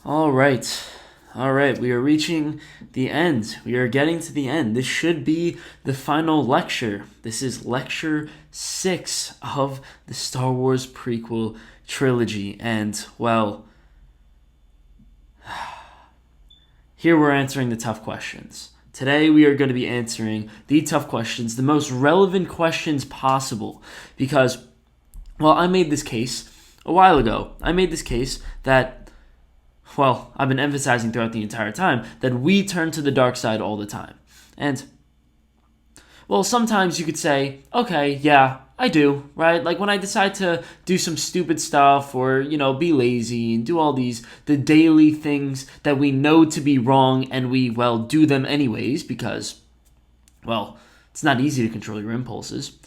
All right. All right, we are reaching the end. We are getting to the end. This should be the final lecture. This is lecture 6 of the Star Wars prequel trilogy. And, well, here we're answering the tough questions. Today we are going to be answering the tough questions, the most relevant questions possible. Because, well, I made this case a while ago. I made this case that, well, I've been emphasizing throughout the entire time that we turn to the dark side all the time. And, well, sometimes you could say, okay, yeah, I do, right? Like when I decide to do some stupid stuff or, be lazy and do all the daily things that we know to be wrong and we, well, do them anyways because, well, it's not easy to control your impulses.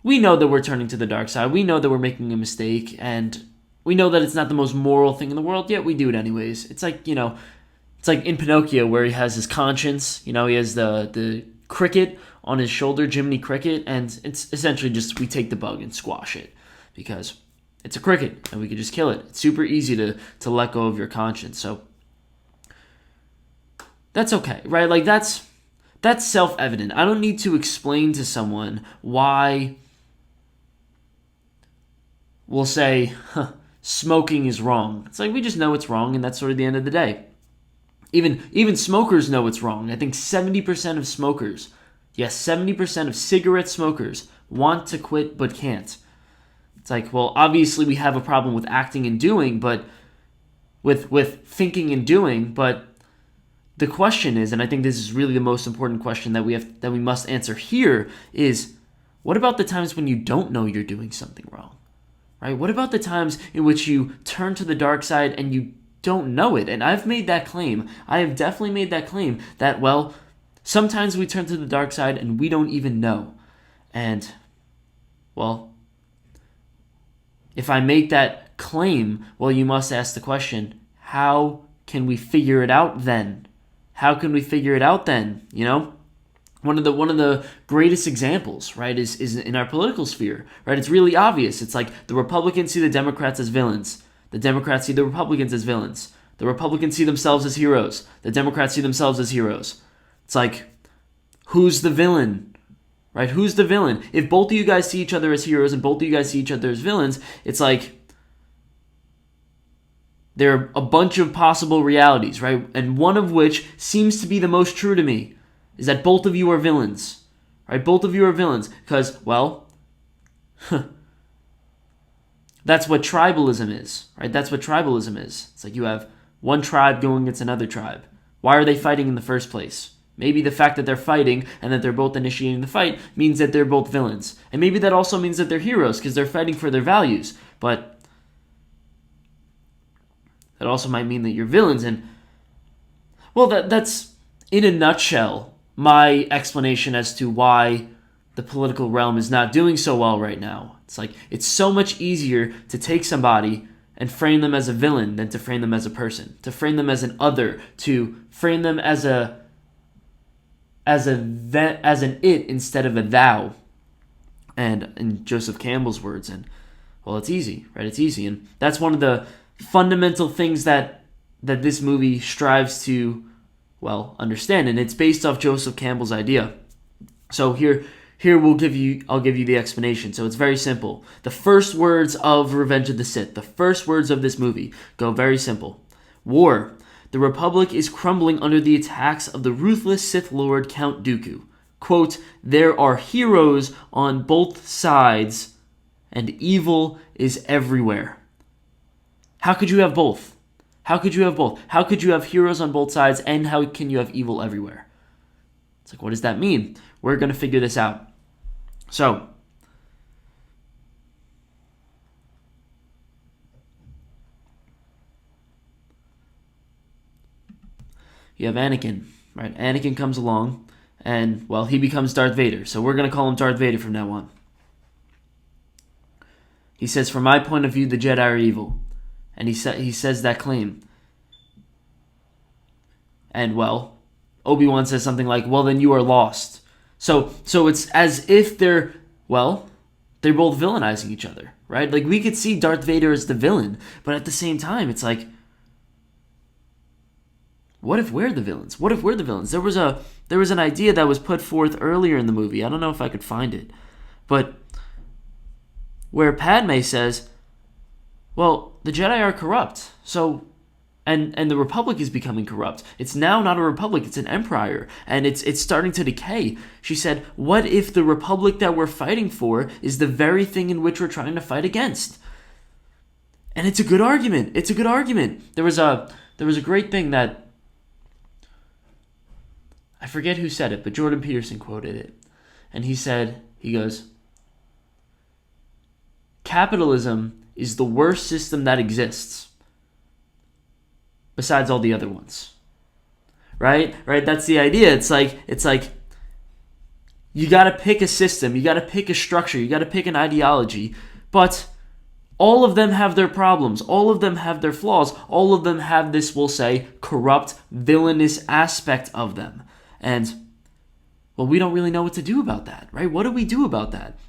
We know that we're turning to the dark side. We know that we're making a mistake and we know that it's not the most moral thing in the world, yet we do it anyways. It's like, it's like in Pinocchio where he has his conscience. He has the cricket on his shoulder, Jiminy Cricket, and it's essentially just we take the bug and squash it because it's a cricket and we can just kill it. It's super easy to let go of your conscience. So that's okay, right? Like that's self-evident. I don't need to explain to someone why we'll say, smoking is wrong. It's like we just know it's wrong, and that's sort of the end of the day. Even smokers know it's wrong. I think 70% of smokers, yes, 70% of cigarette smokers want to quit but can't. It's like, well, obviously we have a problem with acting and doing, but with thinking and doing, but the question is, and I think this is really the most important question that we must answer here is, what about the times when you don't know you're doing something wrong? Right? What about the times in which you turn to the dark side and you don't know it? And I've made that claim. I have definitely made that claim that, well, sometimes we turn to the dark side and we don't even know. And, well, if I make that claim, well, you must ask the question, how can we figure it out then? How can we figure it out then? One of the greatest examples, right, is in our political sphere, right? It's really obvious. It's like the Republicans see the Democrats as villains. The Democrats see the Republicans as villains. The Republicans see themselves as heroes. The Democrats see themselves as heroes. It's like, who's the villain, right? Who's the villain? If both of you guys see each other as heroes and both of you guys see each other as villains, it's like there are a bunch of possible realities, right? And one of which seems to be the most true to me is that both of you are villains, right? Both of you are villains because, well, that's what tribalism is, right? That's what tribalism is. It's like you have one tribe going against another tribe. Why are they fighting in the first place? Maybe the fact that they're fighting and that they're both initiating the fight means that they're both villains. And maybe that also means that they're heroes because they're fighting for their values. But that also might mean that you're villains. And, well, that's, in a nutshell, my explanation as to why the political realm is not doing so well right now. It's like, it's so much easier to take somebody and frame them as a villain than to frame them as a person, to frame them as an other, to frame them as an it instead of a thou. And in Joseph Campbell's words, and, well, it's easy, right? It's easy. And that's one of the fundamental things that this movie strives to, well, understand, and it's based off Joseph Campbell's idea. So here I'll give you the explanation. So it's very simple. The first words of Revenge of the Sith, the first words of this movie go very simple. War. The Republic is crumbling under the attacks of the ruthless Sith Lord Count Dooku. Quote, there are heroes on both sides, and evil is everywhere. How could you have both? How could you have both? How could you have heroes on both sides and how can you have evil everywhere? It's like, what does that mean? We're going to figure this out. So, you have Anakin, right? Anakin comes along and, well, he becomes Darth Vader. So we're going to call him Darth Vader from now on. He says, from my point of view, the Jedi are evil. And he says that claim. And, well, Obi-Wan says something like, well, then you are lost. So it's as if they're both villainizing each other, right? Like, we could see Darth Vader as the villain, but at the same time, it's like, what if we're the villains? What if we're the villains? There was an idea that was put forth earlier in the movie. I don't know if I could find it, but where Padme says, well, the Jedi are corrupt, so and the Republic is becoming corrupt. It's now not a Republic, it's an Empire, and it's starting to decay. She said, what if the Republic that we're fighting for is the very thing in which we're trying to fight against? And it's a good argument. It's a good argument. There was a great thing that, I forget who said it, but Jordan Peterson quoted it. And he goes, capitalism is the worst system that exists, besides all the other ones. Right? That's the idea. It's like you got to pick a system, you got to pick a structure, you got to pick an ideology, but all of them have their problems. All of them have their flaws. All of them have this, we'll say, corrupt, villainous aspect of them. And, well, we don't really know what to do about that, right? What do we do about that?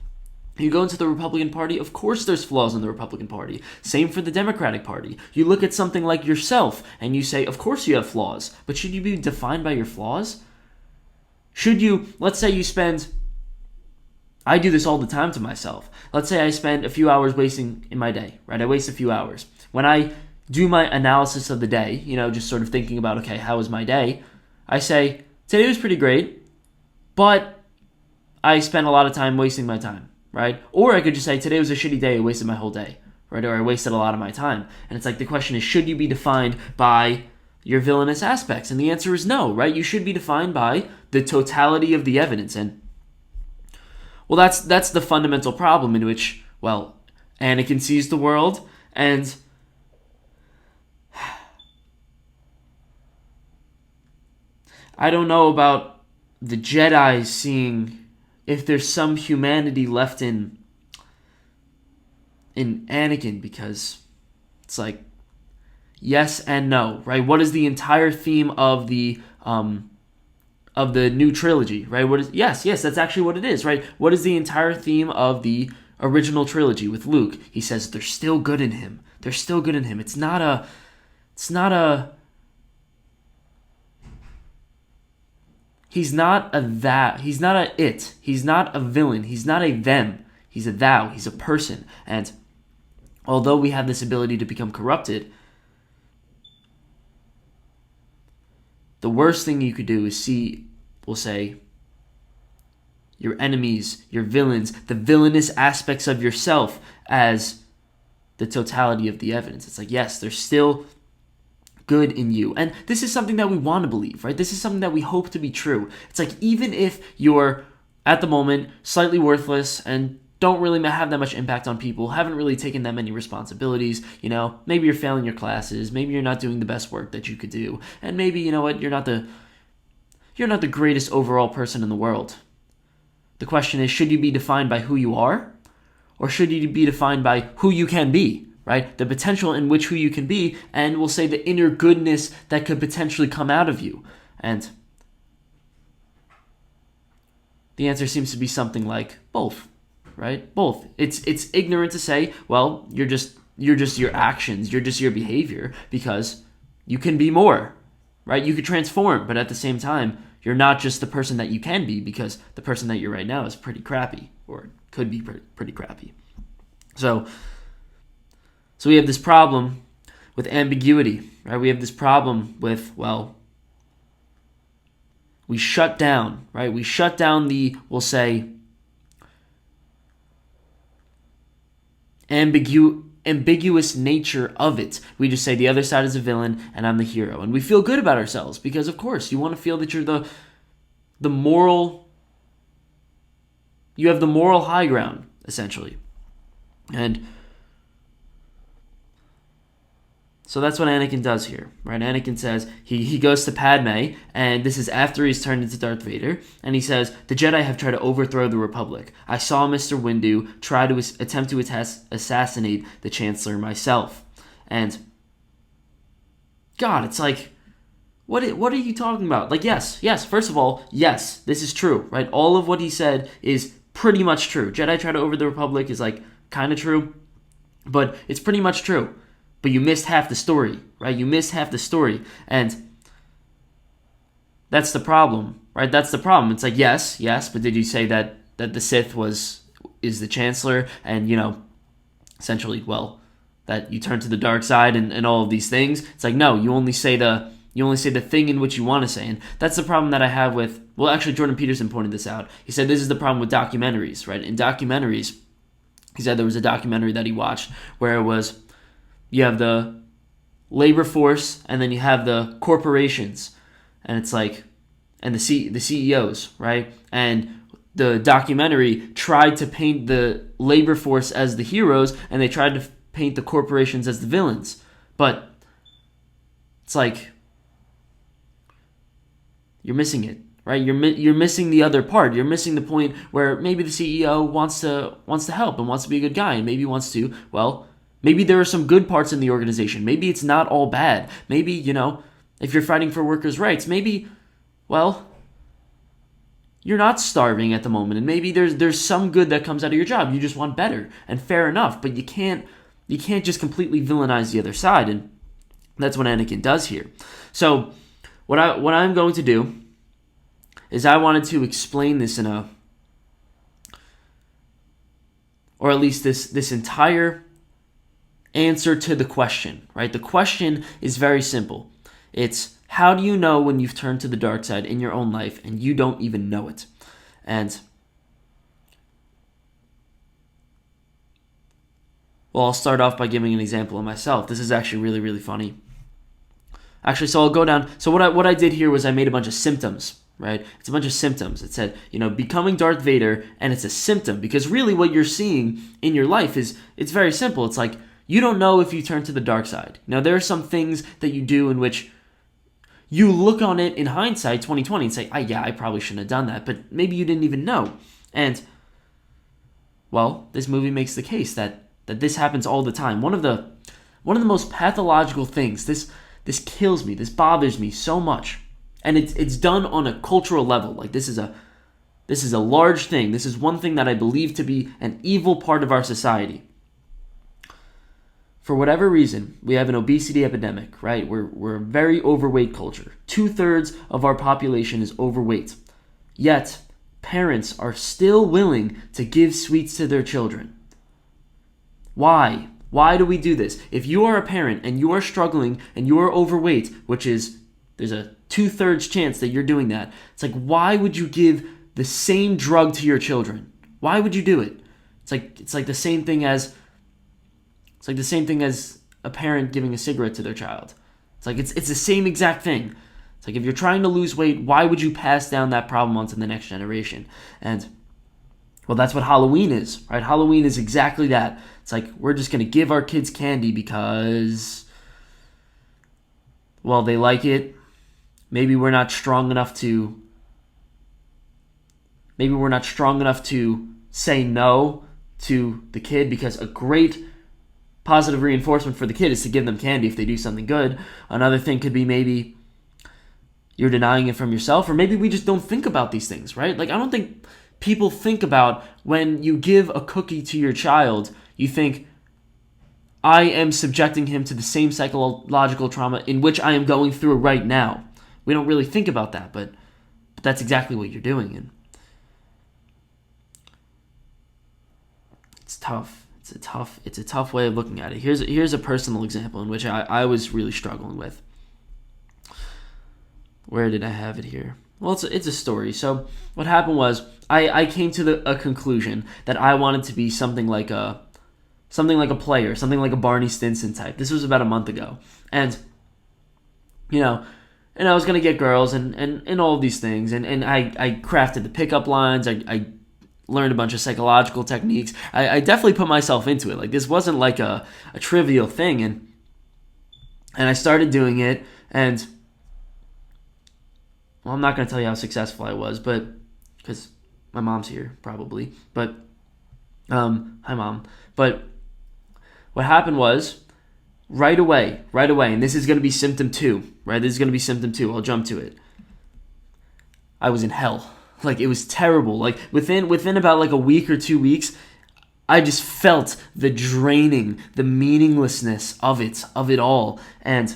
You go into the Republican Party, of course there's flaws in the Republican Party. Same for the Democratic Party. You look at something like yourself and you say, of course you have flaws, but should you be defined by your flaws? Should you, let's say you spend, I do this all the time to myself. Let's say I spend a few hours wasting in my day, right? I waste a few hours. When I do my analysis of the day, just sort of thinking about, okay, how was my day? I say, today was pretty great, but I spent a lot of time wasting my time, right? Or I could just say, today was a shitty day, I wasted my whole day, right? Or I wasted a lot of my time. And it's like, the question is, should you be defined by your villainous aspects? And the answer is no, right? You should be defined by the totality of the evidence. And well, that's the fundamental problem in which, well, Anakin sees the world, and I don't know about the Jedi seeing if there's some humanity left in Anakin, because it's like yes and no, right? What is the entire theme of the new trilogy, right? Yes, that's actually what it is, right? What is the entire theme of the original trilogy with Luke? He says there's still good in him. There's still good in him. He's not a that. He's not a it. He's not a villain. He's not a them. He's a thou. He's a person. And although we have this ability to become corrupted, the worst thing you could do is see, we'll say, your enemies, your villains, the villainous aspects of yourself as the totality of the evidence. It's like, yes, there's still good in you. And this is something that we want to believe, right? This is something that we hope to be true. It's like, even if you're, at the moment, slightly worthless and don't really have that much impact on people, haven't really taken that many responsibilities, maybe you're failing your classes, maybe you're not doing the best work that you could do, and maybe, you're not the greatest overall person in the world. The question is, should you be defined by who you are, or should you be defined by who you can be, right? The potential in which who you can be, and we'll say the inner goodness that could potentially come out of you. And the answer seems to be something like both. Right? Both. It's ignorant to say, well, you're just your actions, you're just your behavior, because you can be more, right? You could transform, but at the same time, you're not just the person that you can be, because the person that you're right now is pretty crappy, or could be pretty crappy. So we have this problem with ambiguity, right? We have this problem with, well, we shut down, right? We shut down the, we'll say, ambiguous nature of it. We just say the other side is a villain and I'm the hero, and we feel good about ourselves because, of course, you want to feel that you're the moral, you have the moral high ground, essentially. And so that's what Anakin does here, right? Anakin says, he goes to Padme, and this is after he's turned into Darth Vader, and he says, the Jedi have tried to overthrow the Republic. I saw Mr. Windu try to attempt to assassinate the Chancellor myself. And God, it's like, what are you talking about? Like, yes, first of all, yes, this is true, right? All of what he said is pretty much true. Jedi try to overthrow the Republic is like kind of true, but it's pretty much true. But you missed half the story, right? You missed half the story. And That's the problem, right? That's the problem. It's like, yes, but did you say that the Sith is the Chancellor, and essentially, well, that you turn to the dark side and all of these things? It's like, no, you only say the thing in which you want to say. And that's the problem that I have with, well, actually, Jordan Peterson pointed this out. He said this is the problem with documentaries, right? In documentaries, he said there was a documentary that he watched where it was, you have the labor force and then you have the corporations, and it's like, and the CEOs, right? And the documentary tried to paint the labor force as the heroes, and they tried to paint the corporations as the villains. But it's like, you're missing it, right? You're missing the other part. You're missing the point where maybe the CEO wants to help and wants to be a good guy, and maybe wants to, well, maybe there are some good parts in the organization. Maybe it's not all bad. Maybe, if you're fighting for workers' rights, maybe, well, you're not starving at the moment, and maybe there's some good that comes out of your job. You just want better, and fair enough. But you can't just completely villainize the other side, and that's what Anakin does here. So what I'm going to do is I wanted to explain this or at least this entire answer to the question, right? The question is very simple. It's, how do you know when you've turned to the dark side in your own life and you don't even know it? And, well, I'll start off by giving an example of myself. This is actually really, really funny. Actually, so I'll go down. So what I did here was I made a bunch of symptoms, right? It's a bunch of symptoms. It said, becoming Darth Vader, and it's a symptom, because really what you're seeing in your life it's very simple. It's like, you don't know if you turn to the dark side. Now, there are some things that you do in which you look on it in hindsight, 2020, and say, yeah, I probably shouldn't have done that, but maybe you didn't even know. And, well, this movie makes the case that this happens all the time. One of the most pathological things, this kills me, this bothers me so much, and it's done on a cultural level. Like, this is a large thing. This is one thing that I believe to be an evil part of our society. For whatever reason, we have an obesity epidemic, right? We're a very overweight culture. 2/3 of our population is overweight. Yet, parents are still willing to give sweets to their children. Why? Why do we do this? If you are a parent and you are struggling and you are overweight, which is, there's a 2/3 chance that you're doing that, it's like, why would you give the same drug to your children? Why would you do it? It's like the same thing as a parent giving a cigarette to their child. It's the same exact thing. It's like, if you're trying to lose weight, why would you pass down that problem onto the next generation? And, well, that's what Halloween is, right? Halloween is exactly that. It's like, we're just going to give our kids candy because, well, they like it. Maybe we're not strong enough to say no to the kid, because a great positive reinforcement for the kid is to give them candy if they do something good. Another thing could be, maybe you're denying it from yourself, or maybe we just don't think about these things, right? Like, I don't think people think about, when you give a cookie to your child, you think, I am subjecting him to the same psychological trauma in which I am going through right now. We don't really think about that, but that's exactly what you're doing. And it's tough. It's a tough way of looking at it. Here's a personal example in which I was really struggling with. Where did I have it here? Well, it's a story. So what happened was, I came to a conclusion that I wanted to be something like a player, something like a Barney Stinson type. This was about a month ago, and I was gonna get girls and all of these things, and I crafted the pickup lines. I learned a bunch of psychological techniques. I definitely put myself into it. Like, this wasn't like a trivial thing, and I started doing it, and, well, I'm not going to tell you how successful I was, but, because my mom's here, probably, but, hi, Mom, but what happened was, right away, and this is going to be symptom 2, right? This is going to be symptom 2. I'll jump to it. I was in hell. Like, it was terrible. Like, within about like a week or 2 weeks, I just felt the draining, the meaninglessness of it all. And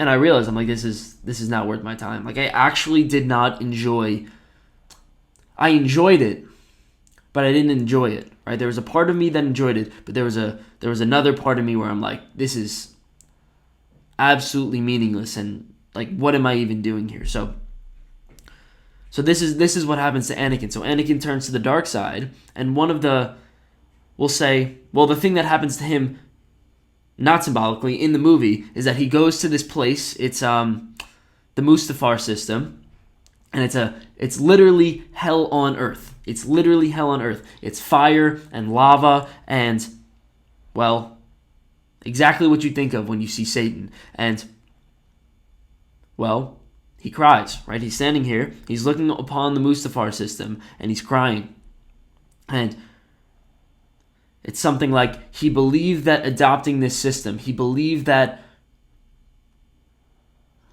And I realized, I'm like, this is not worth my time. Like, I actually did not enjoy. I enjoyed it, but I didn't enjoy it. Right? There was a part of me that enjoyed it, but there was another part of me where I'm like, this is absolutely meaningless, and like, what am I even doing here? So this is what happens to Anakin. So Anakin turns to the dark side, and we'll say, well, the thing that happens to him, not symbolically, in the movie, is that he goes to this place. It's the Mustafar system, and it's literally hell on earth. It's literally hell on earth. It's fire and lava and, well, exactly what you think of when you see Satan. And, well, he cries, right? He's standing here, he's looking upon the Mustafar system, and he's crying. And it's something like, he believed that adopting this system, he believed that,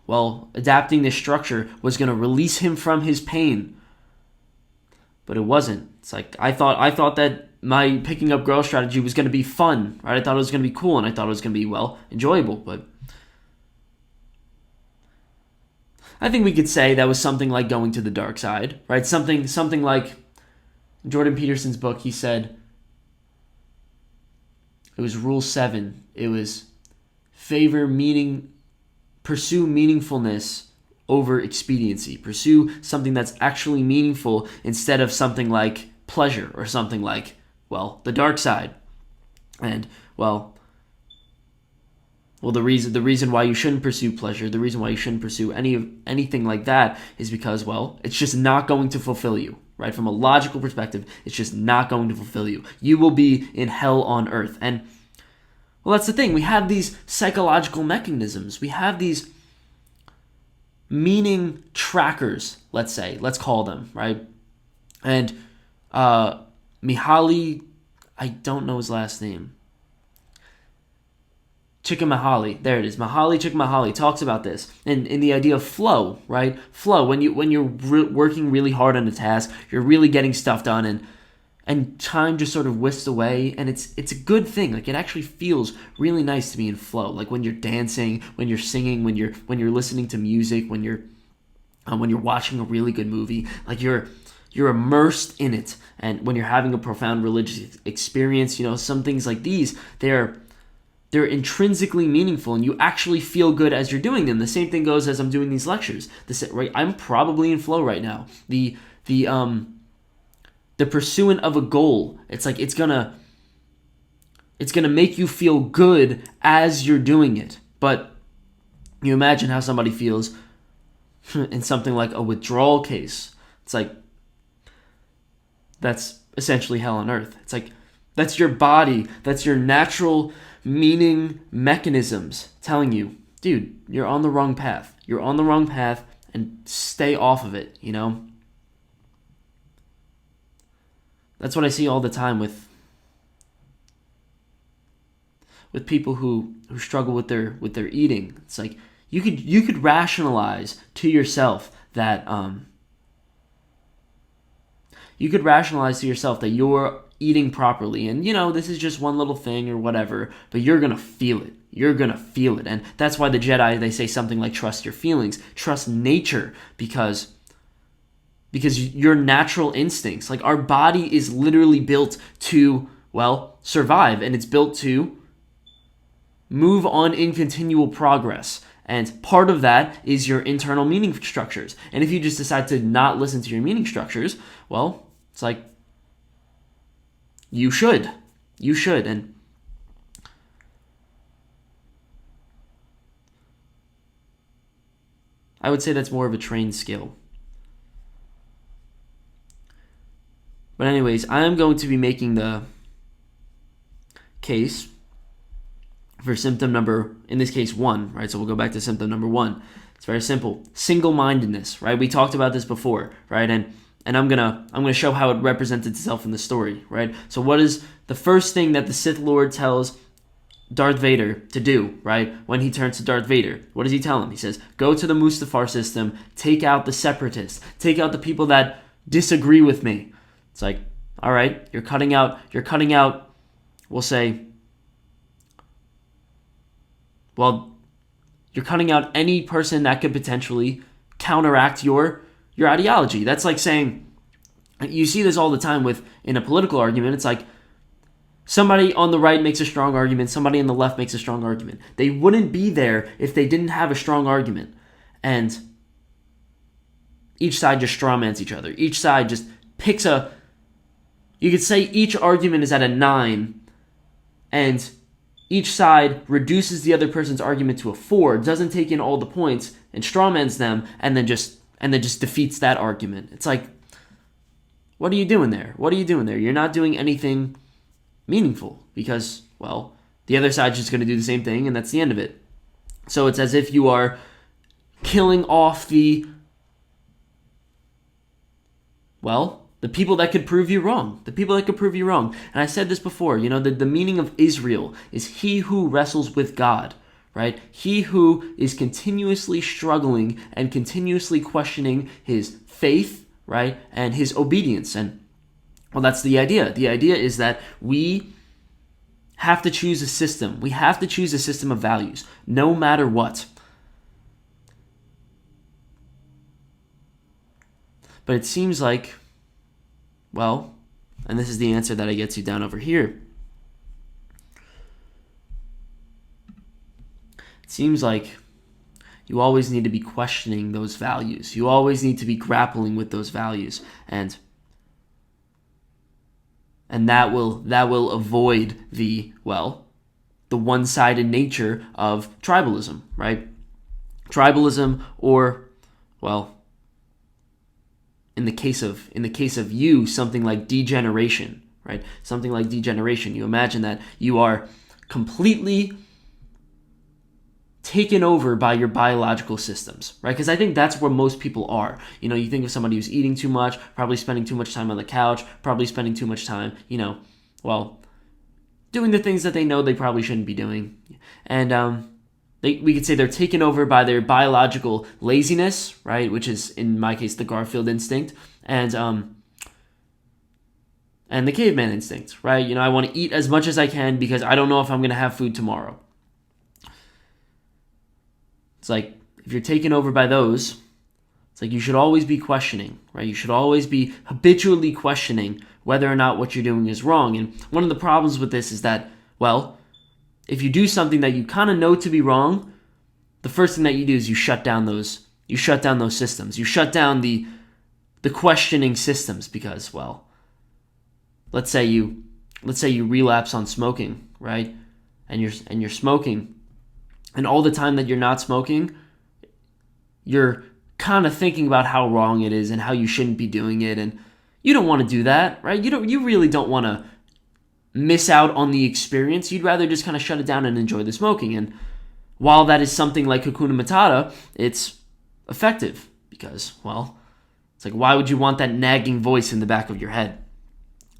well, adapting this structure was going to release him from his pain. But it wasn't. It's like, I thought that my picking up girl strategy was going to be fun, right? I thought it was going to be cool, and I thought it was going to be, well, enjoyable. But I think we could say that was something like going to the dark side, right? Something like Jordan Peterson's book, he said, it was Rule 7. It was pursue meaningfulness over expediency. Pursue something that's actually meaningful instead of something like pleasure or something like, well, the dark side. And, well, the reason why you shouldn't pursue pleasure, the reason why you shouldn't pursue anything like that is because, well, it's just not going to fulfill you, right? From a logical perspective, it's just not going to fulfill you. You will be in hell on earth. And, well, that's the thing. We have these psychological mechanisms. We have these meaning trackers, let's call them, right? And Mihaly, I don't know his last name. Csikszentmihalyi, there it is. Csikszentmihalyi talks about this, and in the idea of flow, right? Flow, when you're working really hard on a task, you're really getting stuff done, and time just sort of whisks away, and it's a good thing. Like, it actually feels really nice to be in flow. Like when you're dancing, when you're singing, when you're listening to music, when you're watching a really good movie, like you're immersed in it. And when you're having a profound religious experience, some things like these, they're intrinsically meaningful, and you actually feel good as you're doing them. The same thing goes as I'm doing these lectures. Right, I'm probably in flow right now. The pursuit of a goal, it's like it's gonna make you feel good as you're doing it. But you imagine how somebody feels in something like a withdrawal case. It's like, that's essentially hell on earth. It's like, that's your body, that's your natural meaning mechanisms telling you, dude, you're on the wrong path. You're on the wrong path, and stay off of it, That's what I see all the time with people who struggle with their eating. It's like, you could rationalize to yourself that you're eating properly, and this is just one little thing or whatever, but you're gonna feel it. You're gonna feel it. And that's why the Jedi, they say something like, trust your feelings, trust nature, because your natural instincts, like, our body is literally built to, well, survive, and it's built to move on in continual progress. And part of that is your internal meaning structures. And if you just decide to not listen to your meaning structures, well, it's like, you should. And I would say that's more of a trained skill. But anyways, I'm going to be making the case for symptom number, in this case, 1, right? So we'll go back to symptom number 1. It's very simple. Single-mindedness, right? We talked about this before, right? And I'm gonna show how it represents itself in the story, right? So what is the first thing that the Sith Lord tells Darth Vader to do, right? When he turns to Darth Vader, what does he tell him? He says, go to the Mustafar system, take out the separatists, take out the people that disagree with me. It's like, all right, you're cutting out, we'll say, well, You're cutting out any person that could potentially counteract your ideology. That's like saying, you see this all the time in a political argument. It's like somebody on the right makes a strong argument, somebody on the left makes a strong argument. They wouldn't be there if they didn't have a strong argument. And each side just strawmans each other. Each side just picks you could say each argument is at a 9, and each side reduces the other person's argument to a 4, doesn't take in all the points, and strawmans them, and then just defeats that argument. It's like, what are you doing there? What are you doing there? You're not doing anything meaningful because, well, the other side's just going to do the same thing, and that's the end of it. So it's as if you are killing off the people that could prove you wrong. The people that could prove you wrong. And I said this before, the meaning of Israel is he who wrestles with God, right? He who is continuously struggling and continuously questioning his faith, right? And his obedience. And, well, that's the idea. The idea is that we have to choose a system. We have to choose a system of values, no matter what. But it seems like, well, and this is the answer that I get to down over here. It seems like you always need to be questioning those values. You always need to be grappling with those values. And that will avoid the one-sided nature of tribalism, right? Tribalism, or, well, in the case of you, something like degeneration, right? Something like degeneration. You imagine that you are completely taken over by your biological systems, right? Because I think that's where most people are. You think of somebody who's eating too much, probably spending too much time on the couch, probably spending too much time, doing the things that they know they probably shouldn't be doing. And we could say they're taken over by their biological laziness, right? Which is, in my case, the Garfield instinct, and the caveman instinct, right? I want to eat as much as I can because I don't know if I'm going to have food tomorrow. It's like, if you're taken over by those, it's like you should always be questioning, right? You should always be habitually questioning whether or not what you're doing is wrong. And one of the problems with this is that, well, if you do something that you kind of know to be wrong, the first thing that you do is you shut down those systems. You shut down the questioning systems because, well, let's say you relapse on smoking, right? And you're smoking, and all the time that you're not smoking, you're kind of thinking about how wrong it is and how you shouldn't be doing it, and you don't want to do that, right? You really don't want to miss out on the experience. You'd rather just kind of shut it down and enjoy the smoking. And while that is something like Hakuna Matata, it's effective because, well, it's like, why would you want that nagging voice in the back of your head?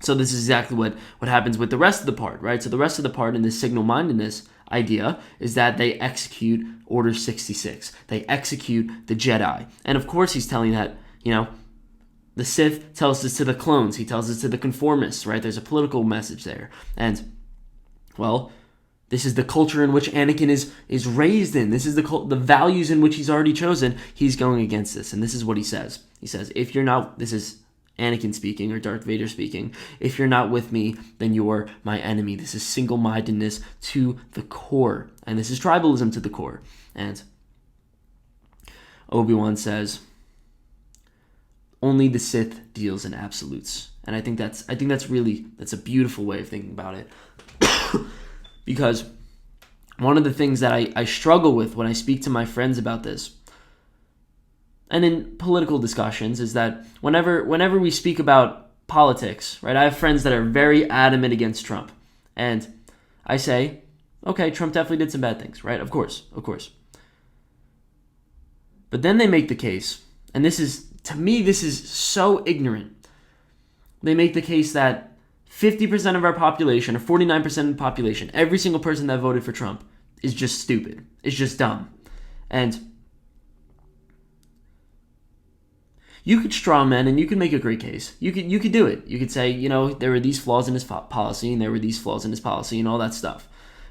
So this is exactly what happens with the rest of the part, right? So the rest of the part in this signal-mindedness idea is that they execute Order 66. They execute the Jedi. And of course he's telling that, the Sith tells this to the clones. He tells this to the conformists, right? There's a political message there. And, well, this is the culture in which Anakin is raised in. This is the values in which he's already chosen. He's going against this. And this is what he says. He says, if you're not, this is Anakin speaking, or Darth Vader speaking, if you're not with me, then you're my enemy. This is single-mindedness to the core. And this is tribalism to the core. And Obi-Wan says, only the Sith deals in absolutes. And I think that's a beautiful way of thinking about it. Because one of the things that I struggle with when I speak to my friends about this, and in political discussions, is that whenever we speak about politics, right, I have friends that are very adamant against Trump. And I say, okay, Trump definitely did some bad things, right? Of course. But then they make the case, and to me, this is so ignorant. They make the case that 50% of our population, or 49% of the population, every single person that voted for Trump is just stupid. Is just dumb. And you could strawman and you could make a great case. You could do it. You could say, there were these flaws in his policy and there were these flaws in his policy and all that stuff.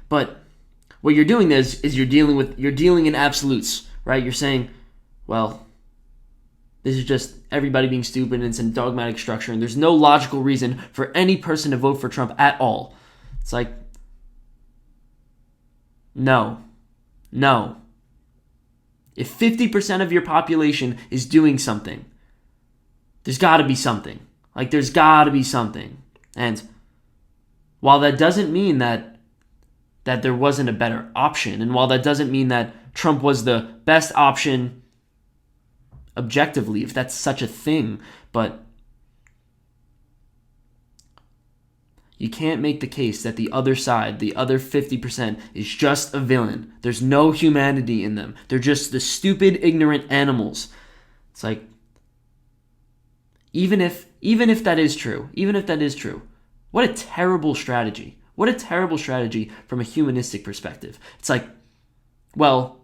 But what you're doing is you're dealing in absolutes, right? You're saying, well, this is just everybody being stupid and it's a dogmatic structure and there's no logical reason for any person to vote for Trump at all. It's like, no. If 50% of your population is doing something, there's got to be something. Like, there's got to be something. And while that doesn't mean that there wasn't a better option, and while that doesn't mean that Trump was the best option objectively, if that's such a thing, but you can't make the case that the other side, the other 50%, is just a villain. There's no humanity in them. They're just the stupid, ignorant animals. It's like, even if that is true, what a terrible strategy. What a terrible strategy from a humanistic perspective. It's like, well,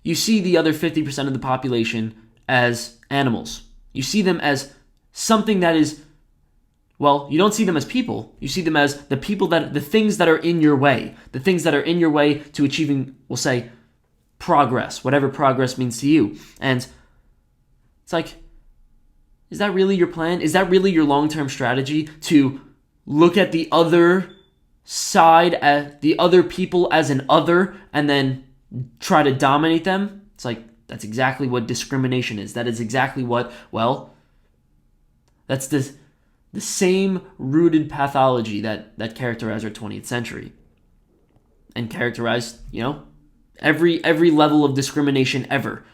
you see the other 50% of the population as animals. You see them as something that is, well, you don't see them as people. You see them as the things that are in your way. The things that are in your way to achieving, we'll say, progress, whatever progress means to you. And it's like, is that really your plan? Is that really your long-term strategy, to look at the other side, at the other people as an other, and then try to dominate them? It's like, that's exactly what discrimination is. That is exactly what, well, that's the same rooted pathology that characterized our 20th century and characterized, every level of discrimination ever.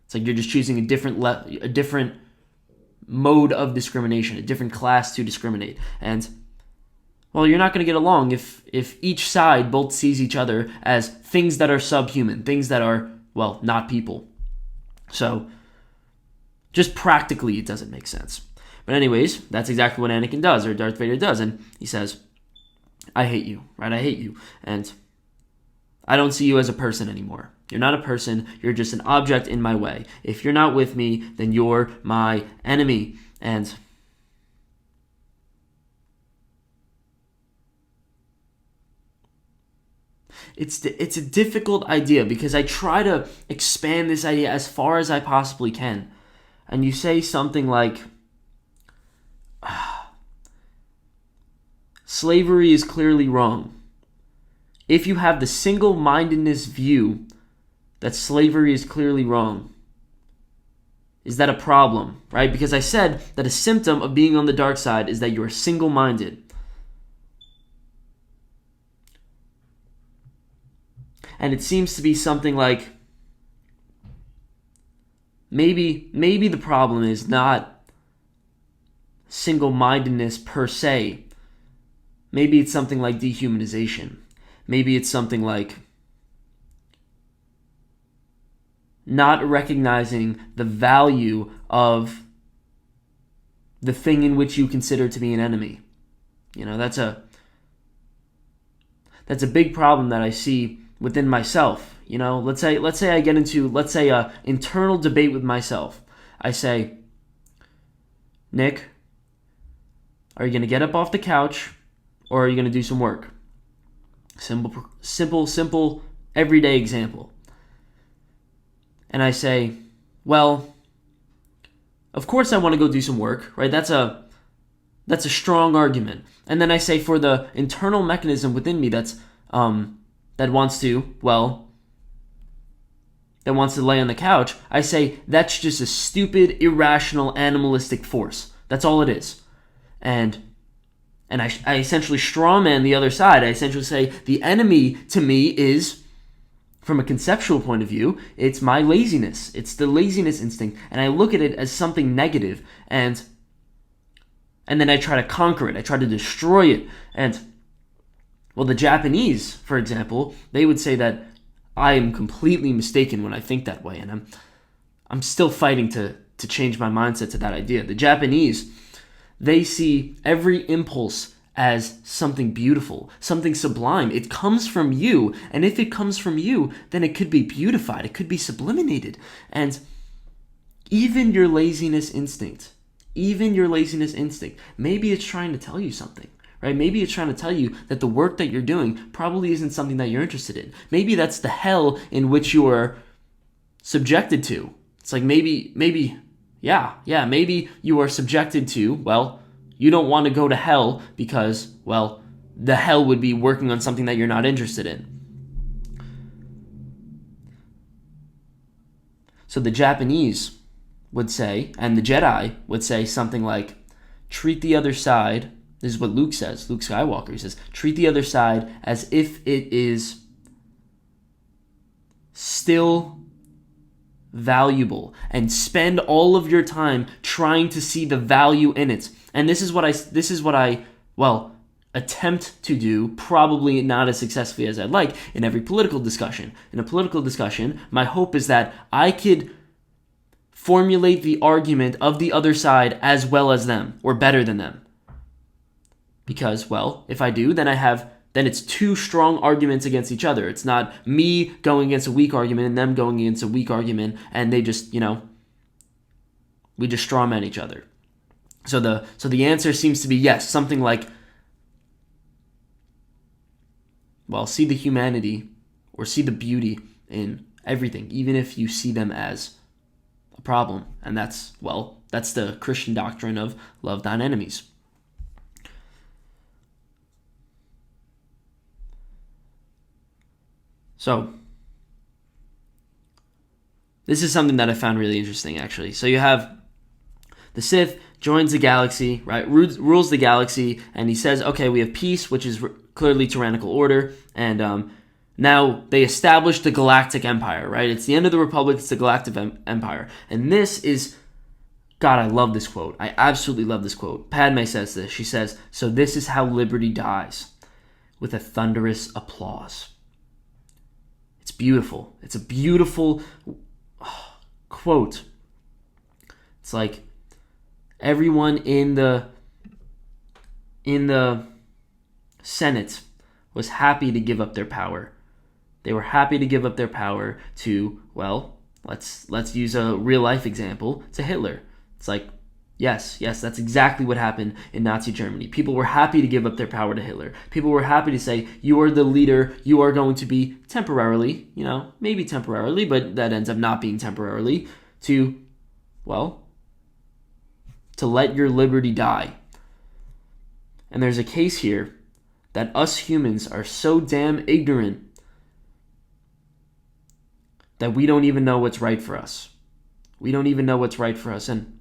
It's like you're just choosing a different mode of discrimination, a different class to discriminate. And, well, you're not going to get along if each side both sees each other as things that are subhuman, things that are, well, not people. So, just practically, it doesn't make sense. But anyways, that's exactly what Anakin does, or Darth Vader does. And he says, I hate you, right? I hate you. And I don't see you as a person anymore. You're not a person. You're just an object in my way. If you're not with me, then you're my enemy. And it's a difficult idea, because I try to expand this idea as far as I possibly can. And you say something like, slavery is clearly wrong. If you have the single-mindedness view that slavery is clearly wrong, is that a problem, right? Because I said that a symptom of being on the dark side is that you are single-minded. And it seems to be something like, maybe the problem is not single-mindedness per se. Maybe it's something like dehumanization. Maybe it's something like not recognizing the value of the thing in which you consider to be an enemy. That's a big problem that I see within myself. Let's say I get into, a internal debate with myself. I say, Nick, are you going to get up off the couch, or are you going to do some work? Simple, everyday example. And I say, well, of course I want to go do some work, right? That's a strong argument. And then I say, for the internal mechanism within me that wants to lay on the couch, I say that's just a stupid, irrational, animalistic force. That's all it is. And I essentially strawman the other side. I essentially say the enemy to me is, from a conceptual point of view, it's my laziness. It's the laziness instinct. And I look at it as something negative, and then I try to conquer it. I try to destroy it. And, well, the Japanese, for example, they would say that I am completely mistaken when I think that way. And I'm still fighting to change my mindset to that idea. The Japanese, they see every impulse as something beautiful, something sublime. It comes from you, and if it comes from you, then it could be beautified, it could be sublimated. And even your laziness instinct, maybe it's trying to tell you something, right? Maybe it's trying to tell you that the work that you're doing probably isn't something that you're interested in. Maybe that's the hell in which you are subjected to. It's like maybe you are subjected to, well, you don't want to go to hell because, well, the hell would be working on something that you're not interested in. So the Japanese would say, and the Jedi would say something like, treat the other side, this is what Luke says, Luke Skywalker, he says, treat the other side as if it is still valuable, and spend all of your time trying to see the value in it. And this is what I attempt to do, probably not as successfully as I'd like, in every political discussion. In a political discussion, my hope is that I could formulate the argument of the other side as well as them, or better than them. Because, well, if I do, then it's two strong arguments against each other. It's not me going against a weak argument and them going against a weak argument, and they just, we just strawman each other. So the answer seems to be yes, something like, well, see the humanity or see the beauty in everything, even if you see them as a problem. And that's the Christian doctrine of love thine enemies. So, this is something that I found really interesting, actually. So you have the Sith joins the galaxy, right? Rules the galaxy, and he says, okay, we have peace, which is clearly tyrannical order, and now they establish the Galactic Empire, right? It's the end of the Republic, it's the Galactic Empire. And this is, God, I love this quote. I absolutely love this quote. Padme says this. She says, so this is how liberty dies, with a thunderous applause. It's beautiful. It's a beautiful quote. It's like everyone in the Senate was happy to give up their power. They were happy to give up their power to, well, let's use a real life example, to Hitler. It's like, yes, that's exactly what happened in Nazi Germany. People were happy to give up their power to Hitler. People were happy to say, you are the leader, you are going to be temporarily, maybe temporarily, but that ends up not being temporarily, to let your liberty die. And there's a case here that us humans are so damn ignorant that we don't even know what's right for us. We don't even know what's right for us. And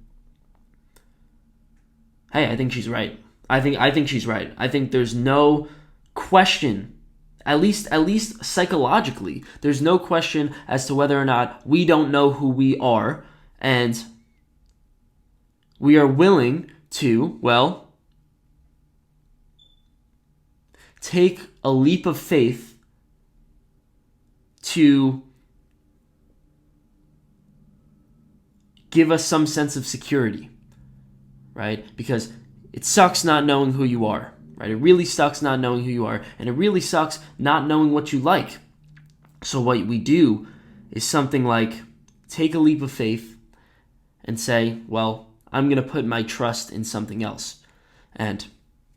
hey, I think she's right. I think she's right. I think there's no question, at least psychologically, there's no question as to whether or not we don't know who we are, and we are willing to, take a leap of faith to give us some sense of security, right? Because it sucks not knowing who you are, right? It really sucks not knowing who you are, and it really sucks not knowing what you like. So what we do is something like take a leap of faith and say, well, I'm going to put my trust in something else. And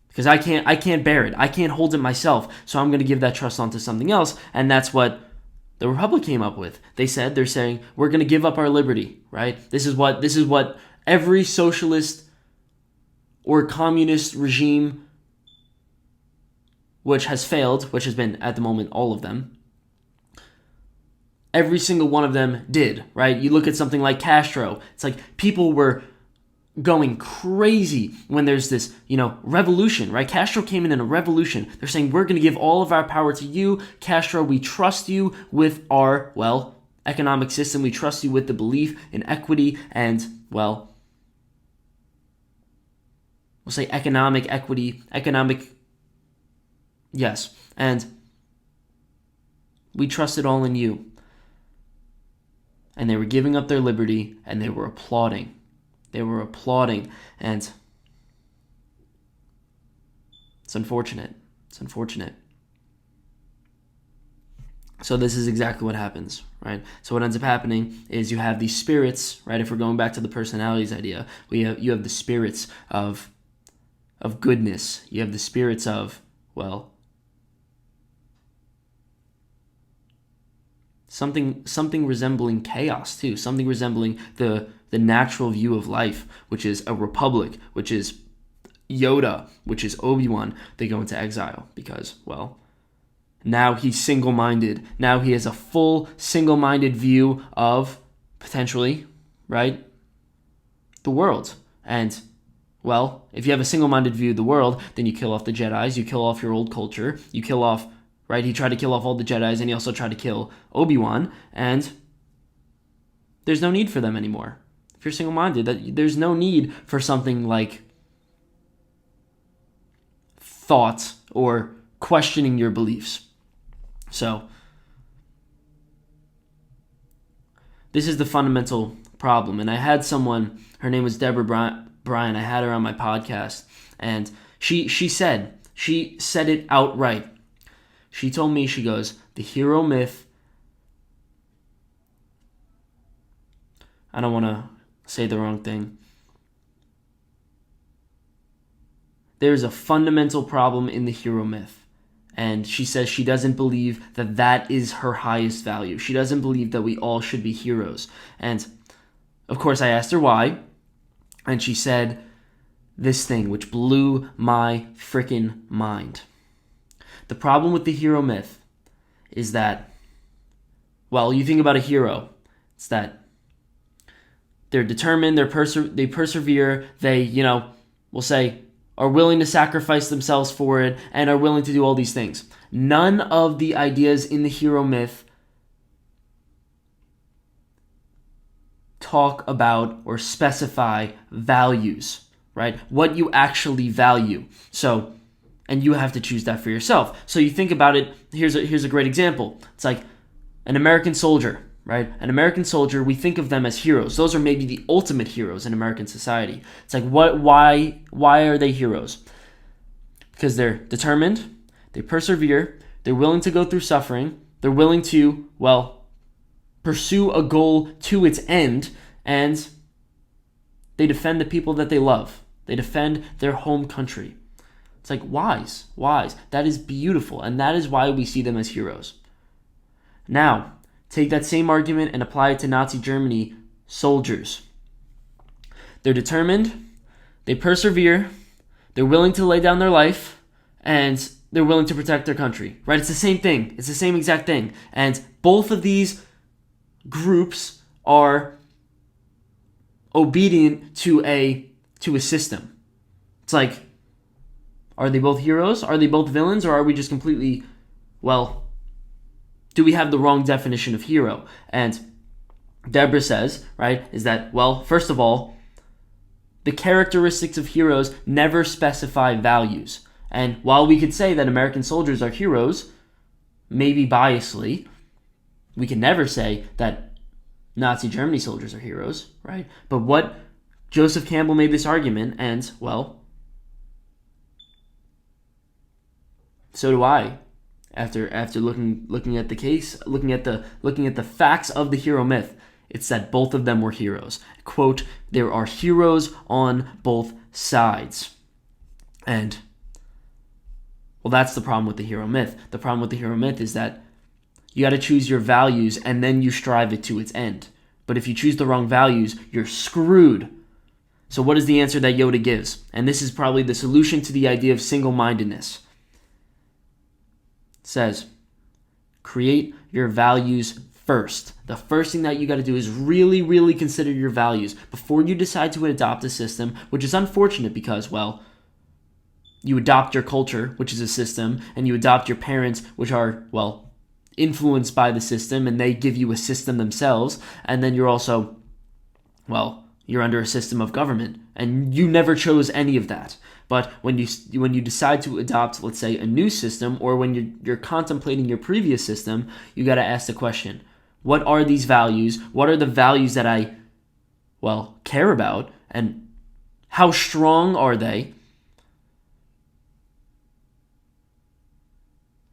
because I can't bear it. I can't hold it myself. So I'm going to give that trust onto something else. And that's what the Republic came up with. They're saying, we're going to give up our liberty, right? This is what every socialist or communist regime which has failed, which has been at the moment all of them, every single one of them did, right? You look at something like Castro. It's like people were going crazy when there's this, revolution, right? Castro came in a revolution. They're saying, we're going to give all of our power to you. Castro, we trust you with our, economic system. We trust you with the belief in equity and, we'll say economic equity, yes. And we trust it all in you. And they were giving up their liberty and they were applauding. And it's unfortunate. So this is exactly what happens, right? So what ends up happening is you have these spirits, right? If we're going back to the personalities idea, you have the spirits of of goodness. You have the spirits of, well, something resembling chaos too, something resembling the natural view of life, which is a republic, which is Yoda, which is Obi-Wan. They go into exile because, well, now he's single-minded. Now he has a full single-minded view of, potentially, right, the world. And, well, if you have a single-minded view of the world, then you kill off the Jedis, you kill off your old culture, you kill off, right, he tried to kill off all the Jedis, and he also tried to kill Obi-Wan, and there's no need for them anymore. If you're single-minded, there's no need for something like thought or questioning your beliefs. So, this is the fundamental problem. And I had someone, her name was Deborah Bryan, I had her on my podcast, and she said it outright. She told me, she goes, the hero myth, I don't want to say the wrong thing. There's a fundamental problem in the hero myth. And she says she doesn't believe that that is her highest value. She doesn't believe that we all should be heroes. And, of course, I asked her why. And she said this thing, which blew my freaking mind. The problem with the hero myth is that, well, you think about a hero. It's that they're determined, they persevere, they, we'll say, are willing to sacrifice themselves for it, and are willing to do all these things. None of the ideas in the hero myth talk about or specify values, right? What you actually value. So, and you have to choose that for yourself. So you think about it, here's a great example. It's like an American soldier, right? An American soldier, we think of them as heroes. Those are maybe the ultimate heroes in American society. It's like, why are they heroes? Because they're determined, they persevere, they're willing to go through suffering, they're willing to, well, pursue a goal to its end, and they defend the people that they love. They defend their home country. It's like, wise. That is beautiful, and that is why we see them as heroes. Now, take that same argument and apply it to Nazi Germany soldiers. They're determined, they persevere, they're willing to lay down their life, and they're willing to protect their country. Right? It's the same thing. It's the same exact thing. And both of these groups are obedient to a system. It's like, are they both heroes? Are they both villains? Or are we just completely, well, do we have the wrong definition of hero? And Deborah says, right, is that, well, first of all, the characteristics of heroes never specify values. And while we could say that American soldiers are heroes, maybe biasly, we can never say that Nazi Germany soldiers are heroes, right? But what Joseph Campbell made this argument, and, well, so do I. After looking at the case, looking at the facts of the hero myth, it's that both of them were heroes. Quote, there are heroes on both sides. And, well, that's the problem with the hero myth. The problem with the hero myth is that you got to choose your values and then you strive it to its end. But if you choose the wrong values, you're screwed. So what is the answer that Yoda gives? And this is probably the solution to the idea of single-mindedness. Says, create your values first. The first thing that you got to do is really, really consider your values before you decide to adopt a system, which is unfortunate because, well, you adopt your culture, which is a system, and you adopt your parents, which are, well, influenced by the system, and they give you a system themselves, and then you're also, well, you're under a system of government, and you never chose any of that. But when you decide to adopt, let's say, a new system, or when you're contemplating your previous system, you got to ask the question, what are these values? What are the values that I, well, care about? And how strong are they?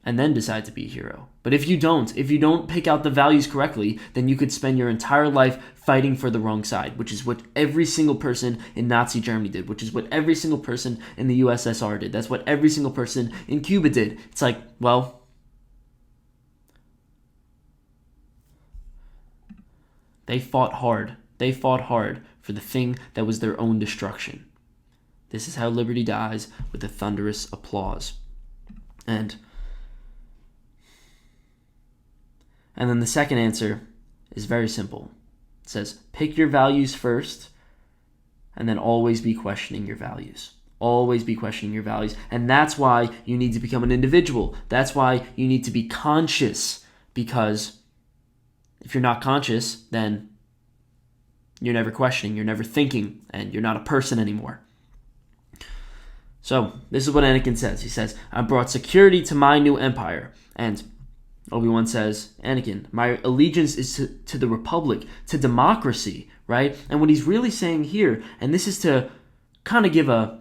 and then decide to be a hero. But if you don't pick out the values correctly, then you could spend your entire life fighting for the wrong side, which is what every single person in Nazi Germany did, which is what every single person in the USSR did. That's what every single person in Cuba did. It's like, well, they fought hard. They fought hard for the thing that was their own destruction. This is how liberty dies, with a thunderous applause. And then the second answer is very simple. It says, pick your values first, and then always be questioning your values. Always be questioning your values. And that's why you need to become an individual. That's why you need to be conscious, because if you're not conscious, then you're never questioning, you're never thinking, and you're not a person anymore. So, this is what Anakin says. He says, I brought security to my new empire. And Obi-Wan says, Anakin, my allegiance is to the Republic, to democracy, right? And what he's really saying here, and this is to kind of give an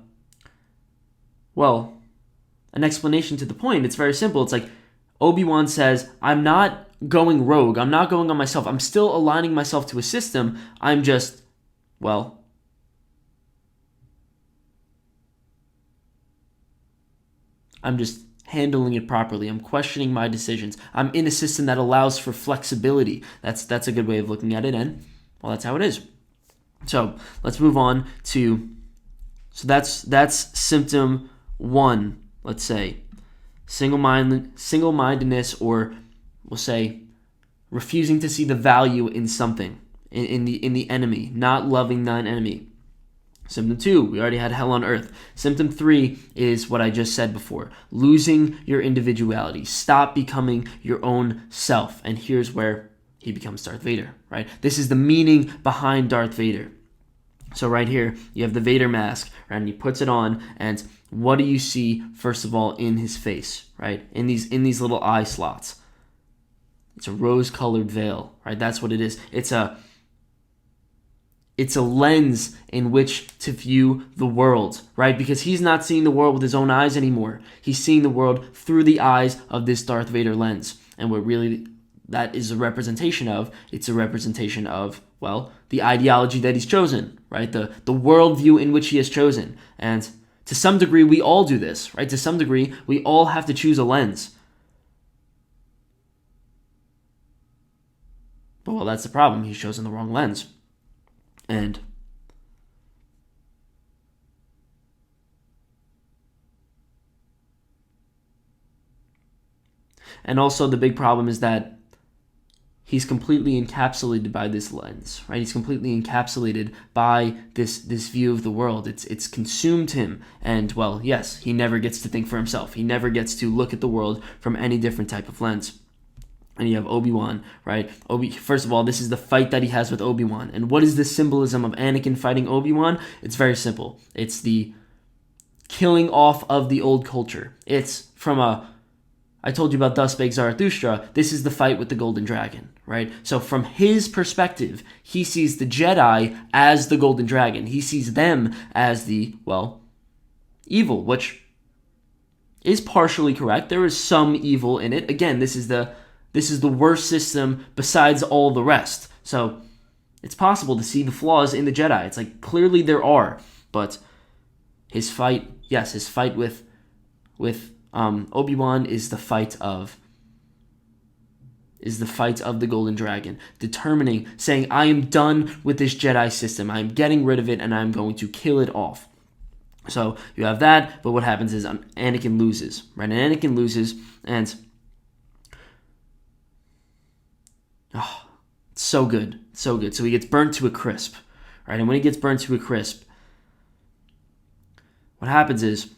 explanation to the point. It's very simple. It's like Obi-Wan says, I'm not going rogue. I'm not going on myself. I'm still aligning myself to a system. I'm just, I'm just handling it properly. I'm questioning my decisions. I'm in a system that allows for flexibility. That's a good way of looking at it, and well, that's how it is. So let's move on to, so that's symptom 1, let's say, single-mindedness, or we'll say refusing to see the value in something, in the enemy, not loving thine enemy. Symptom 2, we already had hell on earth. Symptom 3 is what I just said before, losing your individuality. Stop becoming your own self. And here's where he becomes Darth Vader, right? This is the meaning behind Darth Vader. So right here, you have the Vader mask, right? And he puts it on, and what do you see, first of all, in his face, right? In these little eye slots. It's a rose-colored veil, right? That's what it is. It's a lens in which to view the world, right? Because he's not seeing the world with his own eyes anymore. He's seeing the world through the eyes of this Darth Vader lens. And what really that is a representation of, it's a representation of, the ideology that he's chosen, right? The worldview in which he has chosen. And to some degree, we all do this, right? To some degree, we all have to choose a lens. But that's the problem. He's chosen the wrong lens. And also the big problem is that he's completely encapsulated by this lens, right? He's completely encapsulated by this view of the world. It's consumed him. And yes, he never gets to think for himself. He never gets to look at the world from any different type of lens. And you have Obi-Wan, right? First of all, this is the fight that he has with Obi-Wan. And what is the symbolism of Anakin fighting Obi-Wan? It's very simple. It's the killing off of the old culture. It's from I told you about Thus Spake Zarathustra. This is the fight with the Golden Dragon, right? So from his perspective, he sees the Jedi as the Golden Dragon. He sees them as the, evil, which is partially correct. There is some evil in it. Again, this is the worst system besides all the rest. So it's possible to see the flaws in the Jedi. It's like clearly there are, but his fight with Obi-Wan is the fight of the Golden Dragon, saying, I am done with this Jedi system. I am getting rid of it, and I am going to kill it off. So you have that, but what happens is Anakin loses, right? And Anakin loses, and it's so good. So good. So he gets burnt to a crisp, right? And when he gets burnt to a crisp, what happens is,